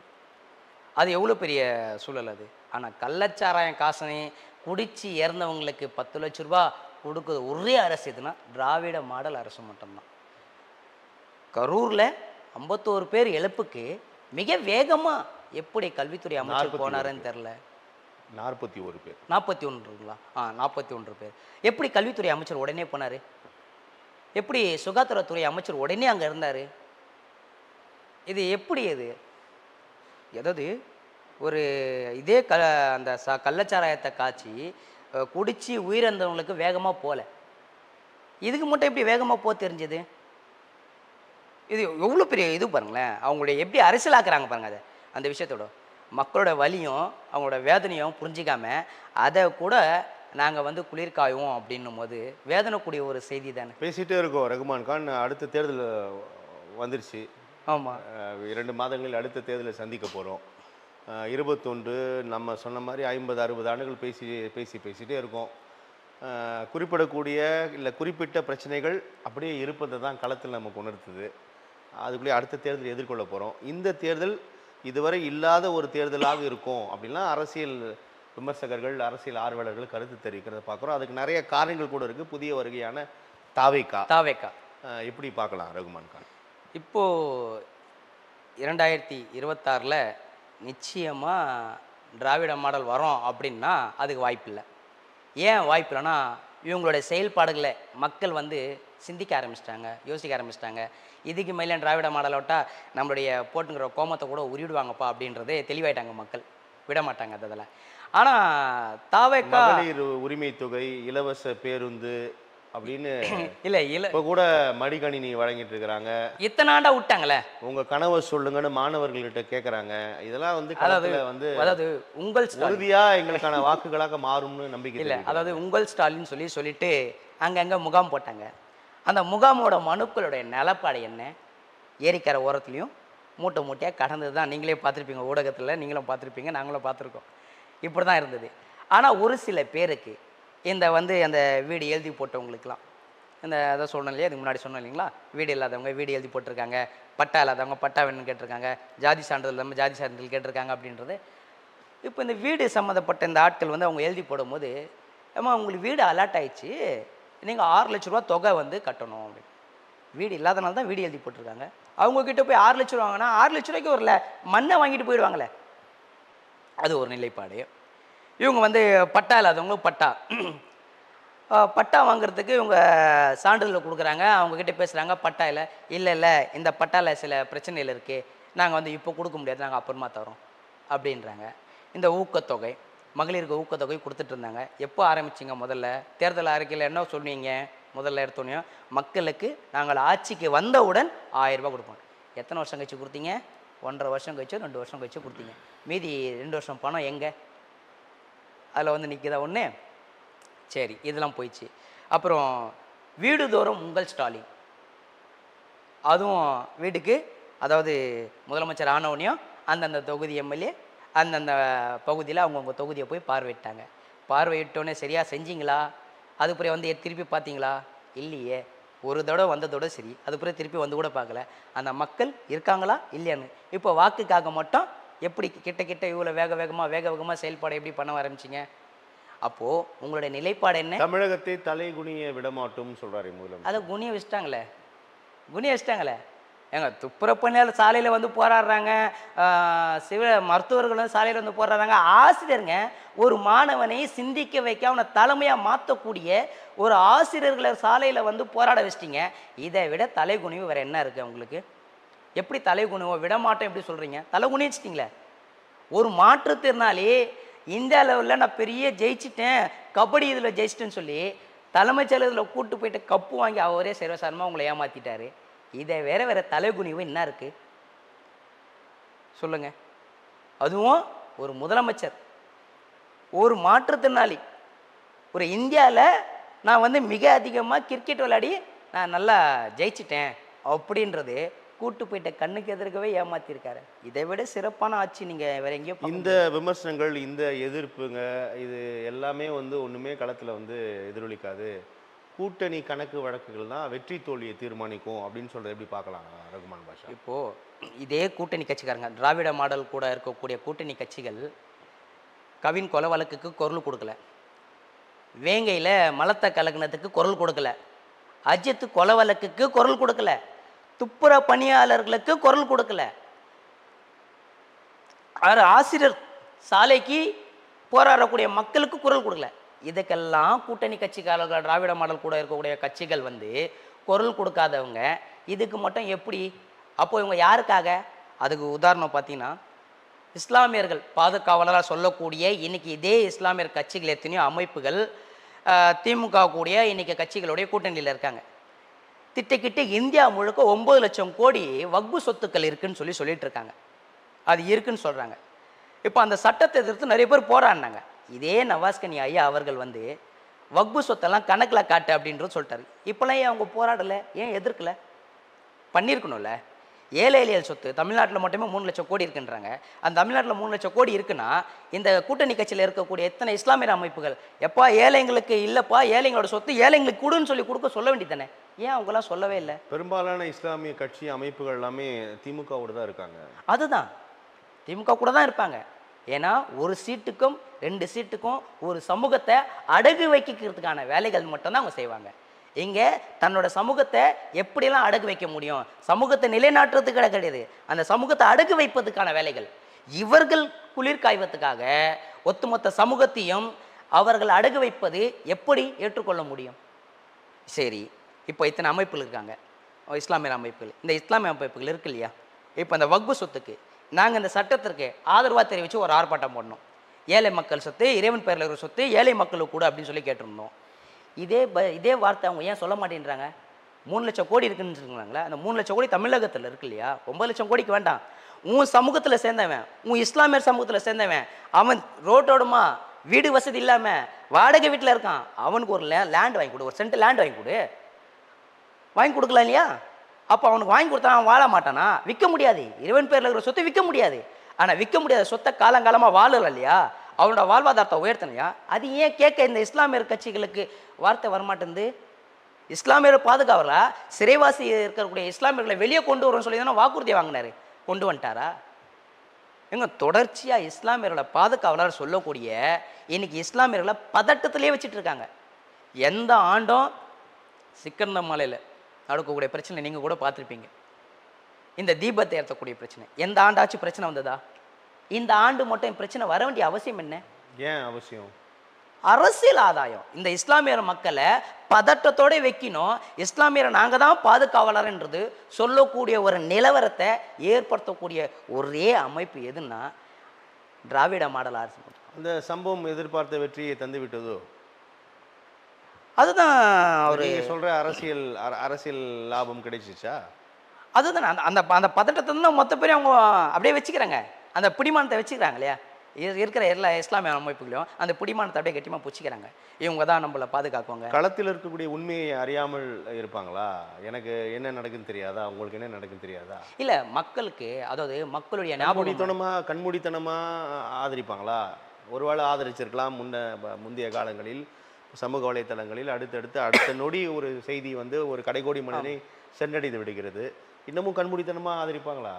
அது எவ்வளோ பெரிய சூழல் அது. ஆனால் கள்ளச்சாராயம் காசனை குடித்து இறந்தவங்களுக்கு 10 லட்ச ரூபா கொடுக்குறது ஒரே அரசு எதுனா திராவிட மாடல் அரசு மட்டும்தான். கரூரில் 51 பேர் இழப்புக்கு மிக வேகமாக எப்படி கல்வித்துறை அமைச்சர் போனாருன்னு தெரில. 41 பேர். 41ங்களா? 41 பேர். எப்படி கல்வித்துறை அமைச்சர் உடனே போனார்? எப்படி சுகாதாரத்துறை அமைச்சர் உடனே அங்கே இருந்தார்? இது எப்படி இது? அதாவது ஒரு இதே அந்த கள்ளச்சாராயத்தை காய்ச்சி குடித்து உயிரிழந்தவங்களுக்கு வேகமாக போகல, இதுக்கு மட்டும் எப்படி வேகமாக போக தெரிஞ்சது? இது எவ்வளோ பெரிய இது பாருங்களேன். அவங்களுடைய எப்படி அரசியலாக்குறாங்க பாருங்க. அதை அந்த விஷயத்தோட மக்களோட வலியும் அவங்களோட வேதனையும் புரிஞ்சிக்காம அதை கூட நாங்கள் வந்து குளிர்காயும் அப்படின்னும் போது வேதனைக்கூடிய ஒரு செய்தி தானே. பேசிகிட்டே இருக்கோம் ரகுமான் கான். அடுத்த தேர்தல் வந்துருச்சு. ஆமாம், 2 மாதங்களில் அடுத்த தேர்தலை சந்திக்க போகிறோம். 21 நம்ம சொன்ன மாதிரி 50-60 ஆண்டுகள் பேசிகிட்டே இருக்கோம். குறிப்பிடக்கூடிய இல்லை குறிப்பிட்ட பிரச்சனைகள் அப்படியே இருப்பதை தான் களத்தில் நமக்கு உணர்த்துது. அதுக்குள்ளேயே அடுத்த தேர்தல் எதிர்கொள்ள போகிறோம். இந்த தேர்தல் இதுவரை இல்லாத ஒரு தேர்தலாக இருக்கும் அப்படின்லாம் அரசியல் விமர்சகர்கள், அரசியல் ஆர்வலர்கள் கருத்து தெரிவிக்கிறத பார்க்குறோம். அதுக்கு நிறைய காரணங்கள் கூட இருக்குது. புதிய வருகையான தாவேக்கா எப்படி பார்க்கலாம் ரகுமான் கான்? இப்போது 2026 நிச்சயமாக திராவிட மாடல் வரோம் அப்படின்னா அதுக்கு வாய்ப்பில்லை. ஏன் வாய்ப்பில்லைன்னா இவங்களுடைய செயல்பாடுகளை மக்கள் வந்து சிந்திக்க ஆரம்பிச்சிட்டாங்க, யோசிக்க ஆரம்பிச்சிட்டாங்க. இதுக்கு மேலே திராவிட மாடலை விட்டால் நம்மளுடைய போட்டுங்கிற கோமத்தை கூட உருவிடுவாங்கப்பா அப்படின்றதே தெளிவாயிட்டாங்க மக்கள். விட மாட்டாங்க அதில். ஆனால் தாவேக்கா மகளிர் உரிமை தொகை, இலவச பேருந்து அப்படின்னு இல்லை இப்போ கூட மடிக்கணினி வழங்கிட்டு இருக்கிறாங்க. இத்தனை ஆண்டா விட்டாங்களே. உங்கள் கனவை சொல்லுங்கன்னு மாணவர்கள்கிட்ட கேட்குறாங்க. இதெல்லாம் வந்து அதாவது உங்கள் உறுதியாக எங்களுக்கான வாக்குகளாக மாறும்னு நம்பிக்கை இல்லை. அதாவது உங்கள் ஸ்டாலின் சொல்லிட்டு அங்கங்கே முகாம் போட்டாங்க. அந்த முகாமோட மனுக்களுடைய நிலப்பாடு என்ன? ஏரிக்கரை ஓரத்துலையும் மூட்டை மூட்டையாக கடந்தது தான். நீங்களே பார்த்துருப்பீங்க, ஊடகத்தில் நீங்களும் பார்த்துருப்பீங்க, நாங்களும் பார்த்துருக்கோம். இப்படி தான் இருந்தது. ஆனால் ஒரு சில பேருக்கு இந்த வந்து அந்த வீடு எழுதி போட்டவங்களுக்கெல்லாம் இந்த அதை சொன்னோம் இல்லையா, அதுக்கு முன்னாடி சொன்னோம் இல்லைங்களா, வீடு இல்லாதவங்க வீடு எழுதி போட்டிருக்காங்க, பட்டா இல்லாதவங்க பட்டா வேணும்னு கேட்டிருக்காங்க, ஜாதி சான்றிதழ் இல்லாமல் ஜாதி சான்றிதழ் கேட்டிருக்காங்க அப்படின்றது. இப்போ இந்த வீடு சம்மந்தப்பட்ட இந்த ஆட்கள் வந்து அவங்க எழுதி போடும்போது, ஏமா உங்களுக்கு வீடு அலாட் ஆயிடுச்சு, நீங்கள் 6 லட்ச ரூபா தொகை வந்து கட்டணும் அப்படின்னு. வீடு இல்லாதனால தான் வீடு எழுதி போட்டிருக்காங்க. அவங்கக்கிட்ட போய் 6 லட்ச ரூபா வாங்கினா 6 லட்ச ரூபாய்க்கு ஒரு மண்ணை வாங்கிட்டு போயிடுவாங்களே. அது ஒரு நிலைப்பாடு. இவங்க வந்து பட்டா இல்லாதவங்களும் பட்டா வாங்குறதுக்கு இவங்க சான்றிதழ் கொடுக்குறாங்க. அவங்கக்கிட்ட பேசுகிறாங்க, பட்டா இல்லை இந்த பட்டாவில் சில பிரச்சனைகள் இருக்குது, நாங்கள் வந்து இப்போ கொடுக்க முடியாது, நாங்கள் அப்புறமா தரோம் அப்படின்றாங்க. இந்த ஊக்கத்தொகை, மகளிருக்கு ஊக்கத்தொகை கொடுத்துட்டு இருந்தாங்க. எப்போ ஆரம்பிச்சிங்க? முதல்ல தேர்தல் அறிக்கையில் என்ன சொன்னீங்க? முதல்ல எடுத்தோன்னே மக்களுக்கு நாங்கள் ஆட்சிக்கு வந்தவுடன் 1000 ரூபா கொடுப்போம். எத்தனை வருஷம் கழிச்சு கொடுத்தீங்க? 1.5 வருஷம் கழிச்சோ 2 வருஷம் கழிச்சோ கொடுத்தீங்க. மீதி 2 வருஷம் பணம் எங்கே? அதில் வந்து நிற்கிதா ஒன்று? சரி, இதெல்லாம் போயிடுச்சு. அப்புறம் வீடுதோறும் உங்கள் ஸ்டாலின், அதுவும் வீட்டுக்கு, அதாவது முதலமைச்சர் ஆனவுடனேயும் அந்தந்த தொகுதி எம்எல்ஏ அந்தந்த பகுதியில் அவங்கவுங்க தொகுதியை போய் பார்வையிட்டாங்க. பார்வையிட்டோன்னே சரியாக செஞ்சிங்களா? அதுக்கப்புறம் வந்து திருப்பி பார்த்தீங்களா? இல்லையே. ஒரு தடவை வந்ததோட சரி, அதுக்கப்புறம் திருப்பி வந்து கூட பார்க்கல. அந்த மக்கள் இருக்காங்களா இல்லையான்னு. இப்போ வாக்குக்காக மட்டும் எப்படி கிட்ட இவ்வளோ வேக வேகமாக செயல்பாடு எப்படி பண்ண ஆரம்பிச்சிங்க? அப்போது உங்களுடைய நிலைப்பாடு என்ன? தமிழகத்தை தலைகுனிய விடமாட்டோம்னு சொல்கிறாரு முதல்வர். அதை குனிய வச்சிட்டாங்களே. ஏங்க துப்புரப்பணியால் சாலையில் வந்து போராடுறாங்க, மருத்துவர்களும் சாலையில் வந்து போராடுறாங்க. ஆசிரியருங்க ஒரு மாணவனை சிந்திக்க வைக்க அவனை தலைமையாக மாற்றக்கூடிய ஒரு ஆசிரியர்களை சாலையில் வந்து போராட வச்சிட்டிங்க. இதை விட தலைகுனிவு வேறு என்ன இருக்குது உங்களுக்கு? எப்படி தலைகுனிவோ விடமாட்டோம் எப்படி சொல்கிறீங்க? தலைகுனி வச்சிட்டிங்களே. ஒரு மாற்றுத்திறனாளி இந்தியா லெவலில் நான் பெரிய ஜெயிச்சிட்டேன், கபடி இதில் ஜெயிச்சிட்டேன்னு சொல்லி தலைமைச் செயலகத்தில் கூப்பிட்டு போயிட்டு கப்பு வாங்கி அவரே சர்வசாரமாக உங்களை ஏமாற்றிட்டாரு. இதை வேறு தலைகுனிவு என்ன இருக்குது சொல்லுங்கள்? அதுவும் ஒரு முதலமைச்சர், ஒரு மாற்றுத்திறனாளி, ஒரு இந்தியாவில் நான் வந்து மிக அதிகமாக கிரிக்கெட் விளையாடி நான் நல்லா ஜெயிச்சிட்டேன் அப்படின்றது கூட்டு போயிட்ட கண்ணுக்கு எதிர்க்கவே ஏமாத்திருக்காரு. இதை விட சிறப்பான ஆட்சி நீங்கள் வேற எங்கேயோ. இந்த விமர்சனங்கள், இந்த எதிர்ப்புங்க, இது எல்லாமே வந்து ஒன்றுமே களத்தில் வந்து எதிரொலிக்காது. கூட்டணி கணக்கு வழக்குகள் தான் வெற்றி தோல்வியை தீர்மானிக்கும் அப்படின்னு சொல்கிறது எப்படி பார்க்கலாம் ரகுமான் பாஷா? இப்போது இதே கூட்டணி கட்சிக்காரங்க, திராவிட மாடல் கூட இருக்கக்கூடிய கூட்டணி கட்சிகள் கவின் கொலை வழக்குக்கு குரல் கொடுக்கல, வேங்கையில் மலத்த கலக்கினத்துக்கு குரல் கொடுக்கல, அஜித் கொலை வழக்குக்கு குரல் கொடுக்கல, துப்புர பணியாளர்களுக்கு குரல் கொடுக்கல, ஆசிரியர் சாலைக்கு போராடக்கூடிய மக்களுக்கு குரல் கொடுக்கல. இதுக்கெல்லாம் கூட்டணி கட்சிக்காரர்கள், திராவிட மாடல் கூட இருக்கக்கூடிய கட்சிகள் வந்து குரல் கொடுக்காதவங்க இதுக்கு மட்டும் எப்படி? அப்போ இவங்க யாருக்காக? அதுக்கு உதாரணம் பார்த்தீங்கன்னா, இஸ்லாமியர்கள் பாதுகாவலராக சொல்லக்கூடிய இன்னைக்கு இதே இஸ்லாமியர் கட்சிகள் எத்தனையோ அமைப்புகள் திமுக கூடிய இன்னைக்கு கட்சிகளுடைய கூட்டணியில் இருக்காங்க. திட்டக்கிட்ட இந்தியா முழுக்க 9 லட்சம் கோடி வக்பு சொத்துக்கள் இருக்குன்னு சொல்லிட்டு இருக்காங்க. அது இருக்குன்னு சொல்கிறாங்க. இப்போ அந்த சட்டத்தை எதிர்த்து நிறைய பேர் போராடினாங்க. இதே நவாஸ்கனி ஐயா அவர்கள் வந்து வக்பு சொத்தெல்லாம் கணக்கில் காட்டு அப்படின்றது சொல்லிட்டாரு. இப்போலாம் ஏன் அவங்க போராடலை? ஏன் எதிர்க்கல? பண்ணியிருக்கணும்ல. ஏழை எளியல் சொத்து தமிழ்நாட்டில் மட்டுமே 3 லட்சம் கோடி இருக்குன்றாங்க. அந்த தமிழ்நாட்டில் 3 லட்சம் கோடி இருக்குன்னா இந்த கூட்டணி கட்சியில் இருக்கக்கூடிய எத்தனை இஸ்லாமிய அமைப்புகள் எப்பா ஏழைங்களுக்கு இல்லைப்பா, ஏழைங்களோட சொத்து ஏழைங்களுக்கு கொடுன்னு கொடுக்க சொல்ல வேண்டியதானே? ஏன் அவங்களாம் சொல்லவே இல்லை? பெரும்பாலான இஸ்லாமிய கட்சி அமைப்புகள் எல்லாமே திமுகவோட தான் இருக்காங்க. அதுதான், திமுக கூட தான் இருப்பாங்க. ஏன்னா ஒரு சீட்டுக்கும் 2 சீட்டுக்கும் ஒரு சமூகத்தை அடகு வைக்கிறதுக்கான வேலைகள் மட்டும்தான் அவங்க செய்வாங்க. இங்கே தன்னோட சமூகத்தை எப்படிலாம் அடகு வைக்க முடியும், சமூகத்தை நிலைநாட்டுறதுக்கு கிடையாது, அந்த சமூகத்தை அடகு வைப்பதுக்கான வேலைகள். இவர்கள் குளிர் காய்வதுக்காக ஒட்டுமொத்த சமூகத்தையும் அவர்கள் அடகு வைப்பது எப்படி ஏற்றுக்கொள்ள முடியும்? சரி, இப்போ இத்தனை அமைப்புகள் இருக்காங்க, இஸ்லாமிய அமைப்புகள். இந்த இஸ்லாமிய அமைப்புகள் இருக்கு இல்லையா, இப்போ இந்த வக்பு சொத்துக்கு நாங்கள் இந்த சட்டத்திற்கு ஆதரவாக தெரிவித்து ஒரு ஆர்ப்பாட்டம் போடணும். ஏழை மக்கள் சொத்து, இறைவன் பேரில் இருக்கிற சொத்து ஏழை மக்களுக்கு கூட அப்படின்னு சொல்லி கேட்டிருந்தோம். இதே வார்த்தை அவங்க ஏன் சொல்ல மாட்டேன்றாங்க? 3 லட்சம் கோடி இருக்குன்னு சொல்லுவாங்களே, அந்த 3 லட்சம் கோடி தமிழகத்தில் இருக்கு இல்லையா, 9 லட்சம் கோடிக்கு வேண்டாம். உன் சமூகத்தில் சேர்ந்தவன், உன் இஸ்லாமியர் சமூகத்தில் சேர்ந்தவன், அவன் ரோட்டோடுமா வீடு வசதி இல்லாமல் வாடகை வீட்டில் இருக்கான், அவனுக்கு ஒரு லேண்ட் வாங்கி கொடு, ஒரு சென்ட் லேண்ட் வாங்கி கொடு. வாங்கி கொடுக்கலாம் இல்லையா? அப்போ அவனுக்கு வாங்கி கொடுத்தா அவன் வாழ மாட்டானா? விற்க முடியாது. இறைவன் பேரில் இருக்கிற சொத்தை விற்க முடியாது. ஆனால் விற்க முடியாத சொத்தை காலங்காலமாக வாழல இல்லையா, அவனோட வாழ்வாதாரத்தை உயர்த்தனையா? அது ஏன் கேட்க இந்த இஸ்லாமியர் கட்சிகளுக்கு வார்த்தை வரமாட்டேங்குது? இஸ்லாமியர் பாதுகாவலா சிறைவாசி இருக்கக்கூடிய இஸ்லாமியர்களை வெளியே கொண்டு வரும்னு சொல்லி தானே வாக்குறுதி வாங்கினாரு, கொண்டு வந்துட்டாரா? எங்க தொடர்ச்சியாக இஸ்லாமியர்களை பாதுகாவலர் சொல்லக்கூடிய இன்னைக்கு இஸ்லாமியர்களை பதட்டத்திலே வச்சுட்டு இருக்காங்க. எந்த ஆண்டும் சிக்கந்த மலையில் நடக்கக்கூடிய பிரச்சனை நீங்கள் கூட பார்த்துருப்பீங்க. இந்த தீபத்தை ஏற்றக்கூடிய பிரச்சனை எந்த ஆண்டாச்சும் பிரச்சனை வந்ததா? இந்த ஆண்டு மட்டும் பிரச்சனை வர வேண்டிய அவசியம் என்ன? ஏன் அவசியம்? அரசியல் ஆதாயம். இந்த இஸ்லாமியர் மக்களை பதட்டத்தோட வைக்கணும், இஸ்லாமியரை நாங்கள் தான் பாதுகாவலர்ன்றது சொல்லக்கூடிய ஒரு நிலவரத்தை ஏற்படுத்தக்கூடிய ஒரே அமைப்பு எதுன்னா திராவிட மாடல் அரசு. அந்த சம்பவம் எதிர்பார்த்த வெற்றியை தந்து விட்டதோ? அதுதான் ஒரு சொல்ற அரசியல் லாபம் கிடைச்சிச்சா? அதுதான் அந்த அந்த பதட்டத்தை தான் மொத்த பேரும் அவங்க அப்படியே வச்சுக்கிறாங்க, அந்த பிடிமானத்தை வச்சுக்கிறாங்க இல்லையா. இருக்கிற எல்லா இஸ்லாமிய அமைப்புகளையும் அந்த பிடிமானத்தை அப்படியே கட்டியமாக பிடிச்சிக்கிறாங்க. இவங்க தான் நம்மளை பாதுகாக்குவாங்க. களத்தில் இருக்கக்கூடிய உண்மையை அறியாமல் இருப்பாங்களா? எனக்கு என்ன நடக்குன்னு தெரியாதா, உங்களுக்கு என்ன நடக்குன்னு தெரியாதா? இல்லை, மக்களுக்கு அதாவது மக்களுடைய கண்மூடித்தனமா ஆதரிப்பாங்களா? ஒருவேளை ஆதரிச்சிருக்கலாம் முந்தைய காலங்களில் சமூக வலைத்தளங்களில் அடுத்த நொடி ஒரு செய்தி வந்து ஒரு கடைகோடி மனிதனை சென்றடைந்து விடுகிறது. இன்னமும் கண்மூடித்தனமாக ஆதரிப்பாங்களா?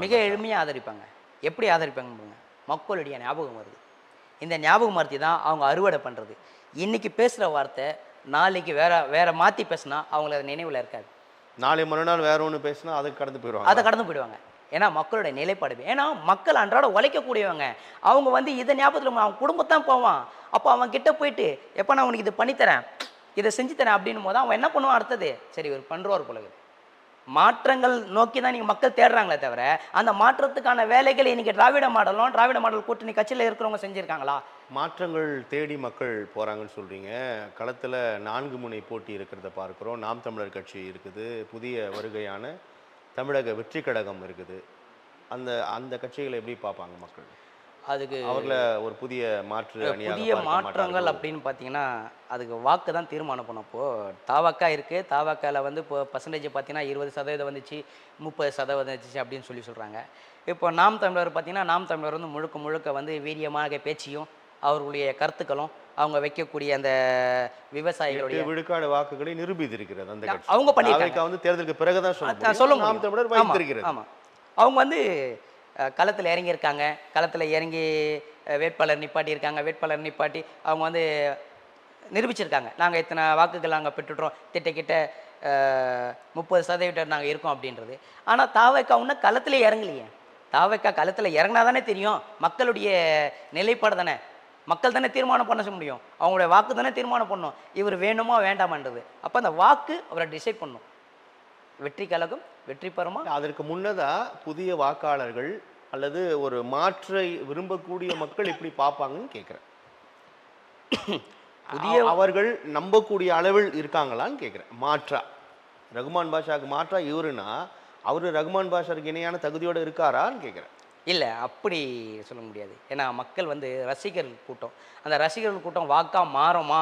மிக எளிமையாக ஆதரிப்பாங்க. எப்படி ஆதரிப்பாங்க? மக்களுடைய ஞாபகம் வருது. இந்த ஞாபகம் மறுத்தி தான் அவங்க அறுவடை பண்ணுறது. இன்னைக்கு பேசுகிற வார்த்தை நாளைக்கு வேற மாற்றி பேசினா அவங்களுக்கு அது நினைவில் இருக்காது. நாளை மறுநாள் வேற ஒன்று பேசினா அதை கடந்து போயிடுவாங்க. ஏன்னா மக்களுடைய நிலைப்பாடு. ஏன்னா மக்கள் அன்றாட உழைக்கக்கூடியவங்க. அவங்க வந்து இதை ஞாபகத்தில் அவன் குடும்பத்தான் போவான். அப்போ அவன் கிட்ட போயிட்டு எப்போ நான் உனக்கு இது பண்ணித்தரேன், இதை செஞ்சு தரேன் அப்படின்னும் போது அவன் என்ன பண்ணுவான்? அடுத்தது சரி ஒரு பண்ணுறோர் பொழுது மாற்றங்கள் நோக்கி தான் நீங்கள் மக்கள் தேடுறாங்களே தவிர அந்த மாற்றத்துக்கான வேலைகள் இன்னைக்கு திராவிட மாடல் கூட்டணி கட்சியில் இருக்கிறவங்க செஞ்சுருக்காங்களா? மாற்றங்கள் தேடி மக்கள் போகிறாங்கன்னு சொல்கிறீங்க. களத்தில் 4 முனை போட்டி இருக்கிறத பார்க்குறோம். நாம் தமிழர் கட்சி இருக்குது, புதிய வருகையான தமிழக வெற்றி கழகம் இருக்குது. அந்த கட்சிகளை எப்படி பார்ப்பாங்க மக்கள்? அதுக்கு அவர்களை ஒரு புதிய மாற்றங்கள் அப்படின்னு பார்த்தீங்கன்னா அதுக்கு வாக்கு தான் தீர்மானம் பண்ணப்போ தாவக்கா இருக்குது. தாவக்காவில் வந்து இப்போ பர்சன்டேஜ் பார்த்தீங்கன்னா 20% வந்துச்சு, 30% வந்துச்சு அப்படின்னு சொல்கிறாங்க. இப்போ நாம் தமிழர் பார்த்தீங்கன்னா நாம் தமிழர் வந்து முழுக்க வந்து வீரியமாக பேச்சியும் அவர்களுடைய கருத்துக்களும் அவங்க வைக்கக்கூடிய அந்த விவசாயிகளுடைய விழுக்காடு வாக்குகளை நிரூபித்திருக்கிறது. அந்த அவங்க பண்ணிருக்காங்க. வந்து தேர்தலுக்கு பிறகுதான் சொல்ல நாம் தமிழர் வைத்திருக்கிறது. ஆமாம், அவங்க வந்து களத்தில் இறங்கியிருக்காங்க. களத்தில் இறங்கி வேட்பாளர் நிப்பாட்டி அவங்க வந்து நிரூபிச்சிருக்காங்க. நாங்கள் இத்தனை வாக்குகள் நாங்கள் பெற்றுட்டோம், கிட்ட 30% நாங்கள் இருக்கோம் அப்படின்றது. ஆனால் தாவக்கா இன்னும் களத்திலே இறங்கலையே. தாவக்கா களத்தில் இறங்கினா தானே தெரியும் மக்களுடைய நிலைப்பாடு தானே. மக்கள் தானே தீர்மானம் பண்ண முடியும், அவங்களுடைய வாக்கு தானே தீர்மானம் பண்ணும் இவர் வேணுமா வேண்டாமான்றது. அப்போ அந்த வாக்கு அவரை டிசைட் பண்ணும். வெற்றி கழகம் வெற்றி பெறுமா. அதற்கு முன்னதா புதிய வாக்காளர்கள் அல்லது ஒரு மாற்றை விரும்பக்கூடிய மக்கள் எப்படி பார்ப்பாங்கன்னு கேட்குறேன். அவர்கள் நம்பக்கூடிய அளவில் இருக்காங்களான்னு கேட்குறேன். மாற்றா ரகுமான் பாஷாவுக்கு மாற்றா இவருன்னா அவரு ரகுமான் பாஷாவுக்கு இணையான தகுதியோடு இருக்காரான்னு கேட்குறேன். இல்லை, அப்படி சொல்ல முடியாது. ஏன்னா மக்கள் வந்து ரசிகர்கள் கூட்டம், அந்த ரசிகர்கள் கூட்டம் வாக்கா மாறுமா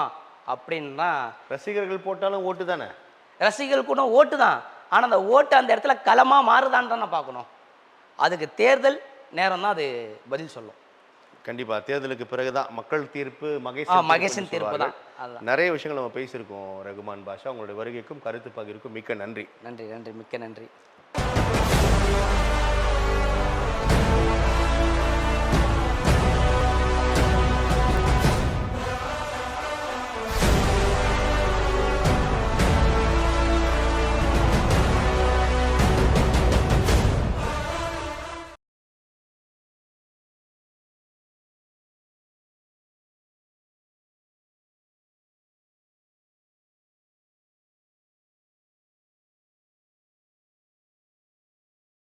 அப்படின்னா, ரசிகர்கள் போட்டாலும் ஓட்டு தானே. ரசிகர்கள் கூட்டம் ஓட்டு தான், ஆனால் அந்த ஓட்டு அந்த இடத்துல களமாக மாறுதான்னு தானே பார்க்கணும். அதுக்கு தேர்தல் நேரம் தான் அது பதில் சொல்லும். கண்டிப்பா தேர்தலுக்கு பிறகுதான் மக்கள் தீர்ப்பு, மகேசன் தீர்ப்பு தான். நிறைய விஷயங்கள் நம்ம பேசியிருக்கோம். ரகுமான் பாஷா, உங்களுடைய வருகைக்கும் கருத்து பகிர்வுக்கும் மிக்க நன்றி. நன்றி நன்றி, மிக்க நன்றி.